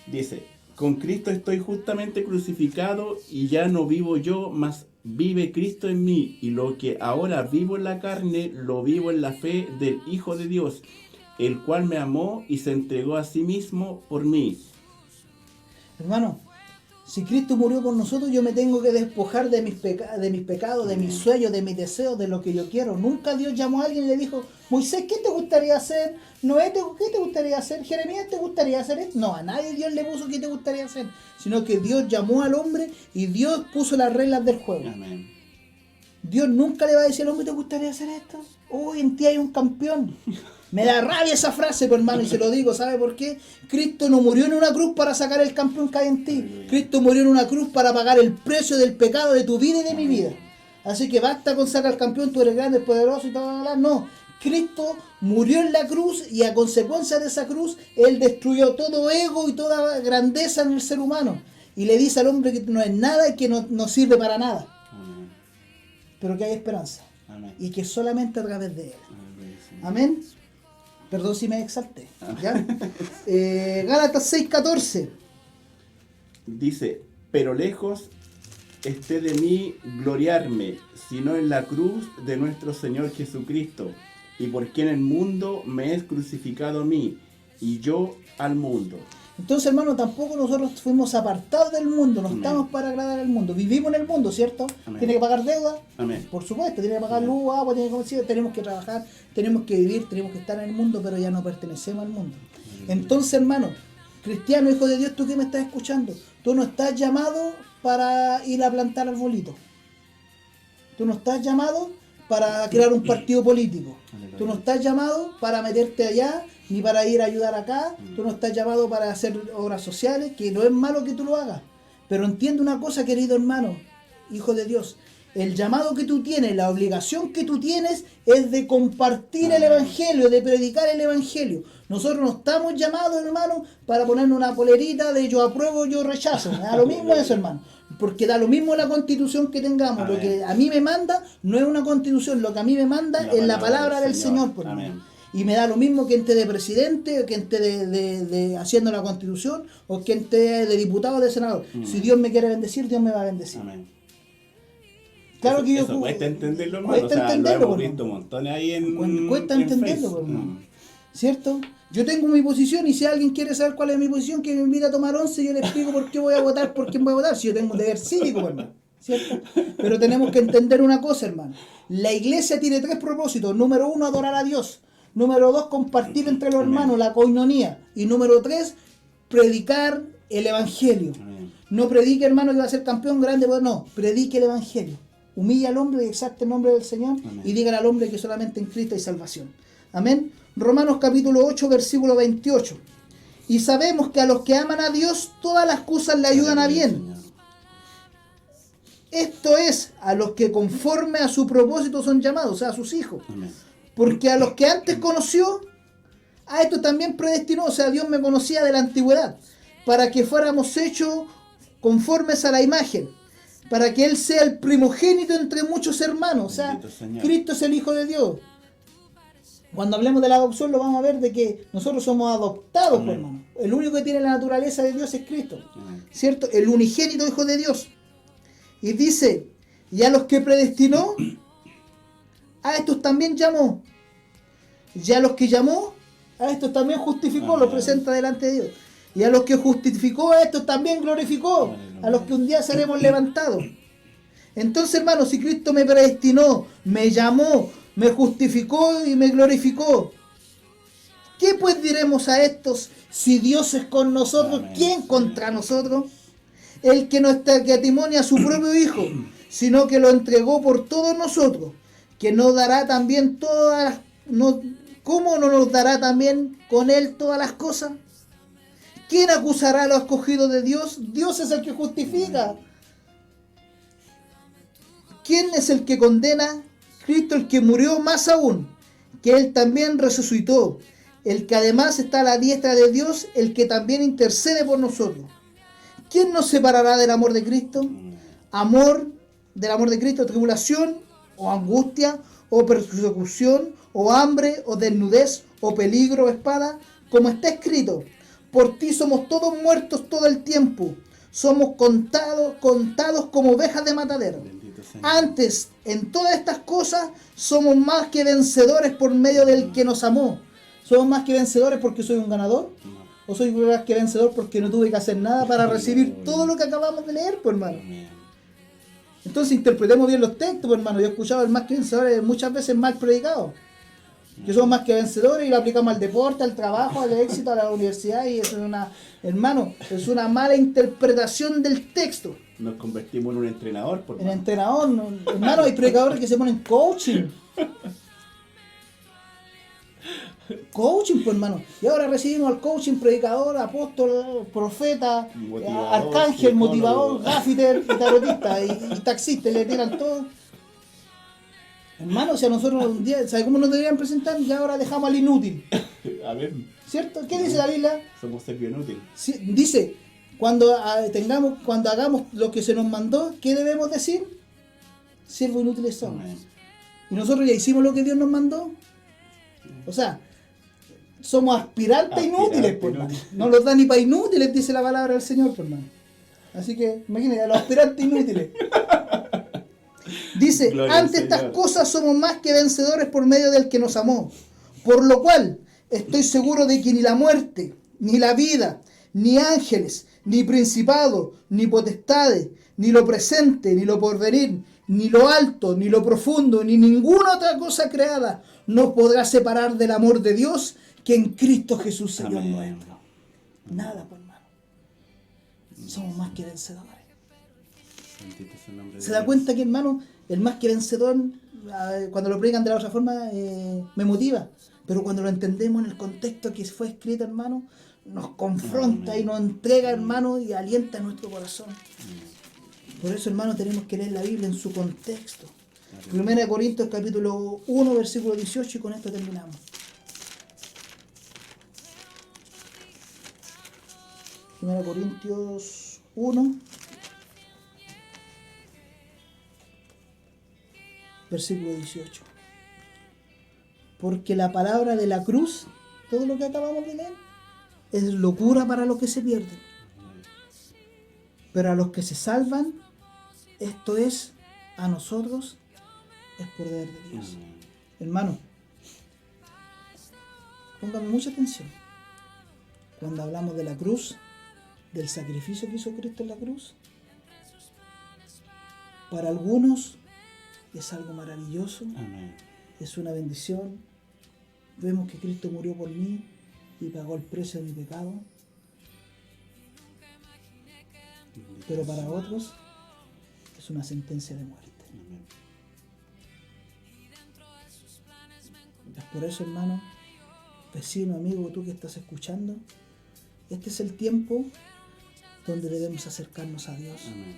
dice, con Cristo estoy justamente crucificado, y ya no vivo yo, mas vive Cristo en mí, y lo que ahora vivo en la carne, lo vivo en la fe del Hijo de Dios, el cual me amó y se entregó a sí mismo por mí. Hermano, si Cristo murió por nosotros, yo me tengo que despojar de mis pecados, de mis sueños, de mis deseos, de lo que yo quiero. Nunca Dios llamó a alguien y le dijo, Moisés, ¿qué te gustaría hacer? Noé, ¿qué te gustaría hacer? Jeremías, ¿te gustaría hacer esto? No, a nadie Dios le puso qué te gustaría hacer, sino que Dios llamó al hombre y Dios puso las reglas del juego. Amén. Dios nunca le va a decir al hombre, ¿te gustaría hacer esto? Uy, en ti hay un campeón. Me da rabia esa frase, pues, hermano, y se lo digo, ¿sabe por qué? Cristo no murió en una cruz para sacar el campeón que hay en ti. Aleluya. Cristo murió en una cruz para pagar el precio del pecado de tu vida y de mi vida. Así que basta con sacar al campeón, tú eres grande, poderoso y todo, no. Cristo murió en la cruz y a consecuencia de esa cruz, Él destruyó todo ego y toda grandeza en el ser humano. Y le dice al hombre que no es nada y que no sirve para nada. Amén. Pero que hay esperanza. Amén. Y que solamente a través de Él. Amén, Señor. Amén. Perdón si me exalté. ¿Ya? Gálatas 6:14. Dice, pero lejos esté de mí gloriarme, sino en la cruz de nuestro Señor Jesucristo, y por quien el mundo me es crucificado a mí, y yo al mundo. Entonces, hermano, tampoco nosotros fuimos apartados del mundo, no Amén. estamos para agradar al mundo. Vivimos en el mundo, ¿cierto? Amén. Tiene que pagar deuda, Amén. por supuesto, tiene que pagar luz, agua, tenemos que trabajar, tenemos que vivir, tenemos que estar en el mundo, pero ya no pertenecemos al mundo. Entonces, hermano, cristiano, hijo de Dios, tú que me estás escuchando, tú no estás llamado para ir a plantar arbolitos. Tú no estás llamado para crear un partido político. Tú no estás llamado para meterte allá, ni para ir a ayudar acá. Tú no estás llamado para hacer obras sociales, que no es malo que tú lo hagas. Pero entiende una cosa, querido hermano, hijo de Dios. El llamado que tú tienes, la obligación que tú tienes es de compartir el Evangelio, de predicar el Evangelio. Nosotros no estamos llamados, hermano, para ponernos una polerita de yo apruebo, yo rechazo. Da lo mismo eso, hermano. Porque da lo mismo la constitución que tengamos. Amén. Lo que a mí me manda no es una constitución, lo que a mí me manda es la palabra del Señor. Por Amén. hermano. Y me da lo mismo que esté de presidente, o que esté de haciendo la constitución, o que esté de diputado o de senador. Si Dios me quiere bendecir, Dios me va a bendecir. Amén. Claro Eso, que yo... eso cuesta entenderlo, hermano. Cuesta O sea, lo entenderlo, hemos hermano. visto montones ahí en Cuesta en entenderlo, Face. hermano. ¿Cierto? Yo tengo mi posición y si alguien quiere saber cuál es mi posición, que me invite a tomar once, yo le explico por qué voy a votar, por quién voy a votar, si yo tengo un deber cívico, hermano. ¿Cierto? Pero tenemos que entender una cosa, hermano. La iglesia tiene 3 propósitos. Número 1, adorar a Dios. Número 2, compartir entre los Amén. hermanos, la coinonía. Y número 3, predicar el evangelio. Amén. No predique, hermano, que va a ser campeón grande, pues no, predique el evangelio. Humilla al hombre y exalte el nombre del Señor. Amén. Y diga al hombre que solamente en Cristo hay salvación. Amén. Romanos capítulo 8, versículo 28. Y sabemos que a los que aman a Dios, todas las cosas le ayudan a bien. Señor. Esto es, a los que conforme a su propósito son llamados, o sea, a sus hijos. Amén. Porque a los que antes conoció, a esto también predestinó, o sea, Dios me conocía de la antigüedad, para que fuéramos hechos conformes a la imagen, para que Él sea el primogénito entre muchos hermanos, o sea, Bendito Señor. Cristo es el Hijo de Dios. Cuando hablemos de la adopción lo vamos a ver de que nosotros somos adoptados, Amén. hermano. El único que tiene la naturaleza de Dios es Cristo, Amén. ¿cierto? El unigénito Hijo de Dios. Y dice, y a los que predestinó, a estos también llamó. Y a los que llamó, a estos también justificó, Amén. los presenta delante de Dios. Y a los que justificó, a estos también glorificó. Aleluya. A los que un día seremos levantados. Entonces, hermano, si Cristo me predestinó, me llamó, me justificó y me glorificó, ¿qué pues diremos a estos? Si Dios es con nosotros, Amén. ¿quién contra nosotros? El que no está que atimonia a su propio Hijo, sino que lo entregó por todos nosotros, que nos dará también todas las... ¿Cómo no nos dará también con Él todas las cosas? ¿Quién acusará a los escogidos de Dios? Dios es el que justifica. ¿Quién es el que condena? Cristo, el que murió, más aún, que Él también resucitó, el que además está a la diestra de Dios, el que también intercede por nosotros. ¿Quién nos separará del amor de Cristo? Del amor de Cristo, tribulación, o angustia, o persecución, o hambre, o desnudez, o peligro, o espada, como está escrito, por ti somos todos muertos todo el tiempo, somos contados como ovejas de matadero. Bendito Señor. Antes, en todas estas cosas, somos más que vencedores por medio del que nos amó. ¿Somos más que vencedores porque soy un ganador? No. ¿O soy más que vencedor porque no tuve que hacer nada para recibir todo lo que acabamos de leer, pues, hermano? Amén. Entonces interpretemos bien los textos, pues, hermano. Yo he escuchado el más que vencedores muchas veces mal predicado. Que somos más que vencedores y lo aplicamos al deporte, al trabajo, al éxito, a la universidad, y eso es una, hermano, es una mala interpretación del texto. Nos convertimos en un entrenador, por En mano. entrenador, no, hermano, hay predicadores que se ponen coaching. Coaching, pues, hermano. Y ahora recibimos al coaching, predicador, apóstol, profeta, Motivador, arcángel, psicólogo. motivador, gaffiter, y tarotista, y taxista, y le tiran todo. Hermano, o sea, nosotros un día, ¿sabes cómo nos deberían presentar? Y ahora dejamos al inútil. A ver, ¿Cierto? ¿Qué dice la Biblia? somos servicio inútil. Sí, dice, cuando hagamos lo que se nos mandó, ¿qué debemos decir? Siervos inútiles somos. Amén. Y nosotros ya hicimos lo que Dios nos mandó. O sea, somos aspirantes inútiles, pues, hermano. No los da ni para inútiles, dice la palabra del Señor, pues, hermano. Así que, imagínate, a los aspirantes inútiles. Dice, Gloria al ante estas Señor. cosas somos más que vencedores por medio del que nos amó. Por lo cual, estoy seguro de que ni la muerte, ni la vida, ni ángeles, ni principados, ni potestades, ni lo presente, ni lo porvenir, ni lo alto, ni lo profundo, ni ninguna otra cosa creada nos podrá separar del amor de Dios que en Cristo Jesús, Señor Amén. nuestro. Nada, pues, hermano. Somos más que vencedores. Bendito es el nombre de ¿Se da Dios. cuenta que, hermano, el más que vencedor, cuando lo predican de la otra forma, me motiva? Pero cuando lo entendemos en el contexto que fue escrito, hermano, nos confronta Amén. y nos entrega, hermano, y alienta nuestro corazón. Por eso, hermano, tenemos que leer la Biblia en su contexto. 1 Corintios capítulo 1, versículo 18, y con esto terminamos. 1 Corintios 1, versículo 18. Porque la palabra de la cruz, todo lo que acabamos de leer, es locura para los que se pierden. Pero a los que se salvan, esto es, a nosotros, es poder de Dios. Hermano, pongan mucha atención. Cuando hablamos de la cruz, del sacrificio que hizo Cristo en la cruz, para algunos es algo maravilloso, Amén. es una bendición. Vemos que Cristo murió por mí y pagó el precio de mi pecado. Pero para otros es una sentencia de muerte. Amén. Es por eso, hermano, vecino, amigo, tú que estás escuchando, este es el tiempo donde debemos acercarnos a Dios. Amén.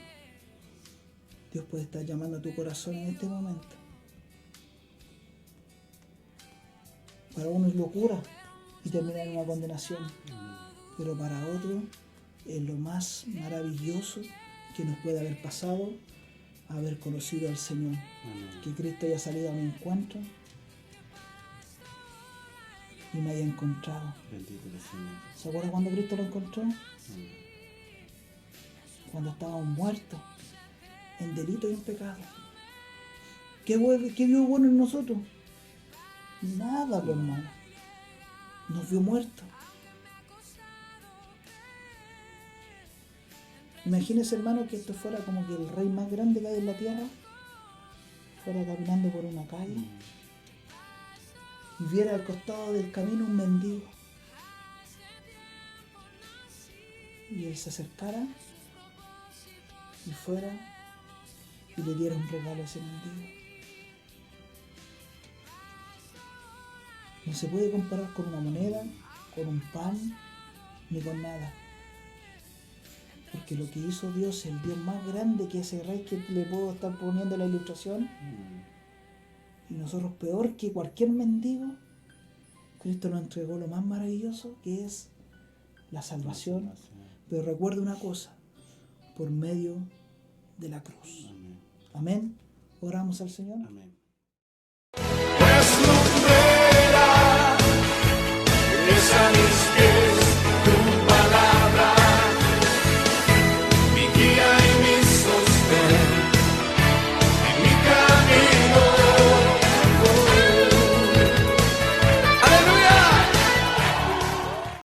Dios puede estar llamando a tu corazón en este momento. Para uno es locura y termina en una condenación, pero para otro es lo más maravilloso que nos puede haber pasado, haber conocido al Señor. Amén. Que Cristo haya salido a mi encuentro y me haya encontrado. Bendito el Señor. ¿Se acuerda cuando Cristo lo encontró? Amén. Cuando estábamos muertos en delito y en pecado. ¿Qué vio bueno en nosotros? Nada, pues, hermano. Nos vio muertos. Imagínese, hermano, que esto fuera como que el rey más grande que hay en la tierra fuera caminando por una calle y viera al costado del camino un mendigo. Y él se acercara y fuera y le diera un regalo a ese mendigo. No se puede comparar con una moneda, con un pan, ni con nada. Porque lo que hizo Dios, el Dios más grande que ese rey que le puedo estar poniendo la ilustración, y nosotros peor que cualquier mendigo, Cristo nos entregó lo más maravilloso que es la salvación. Pero recuerda una cosa, por medio de la cruz. Amén. Amén. Oramos al Señor. Amén.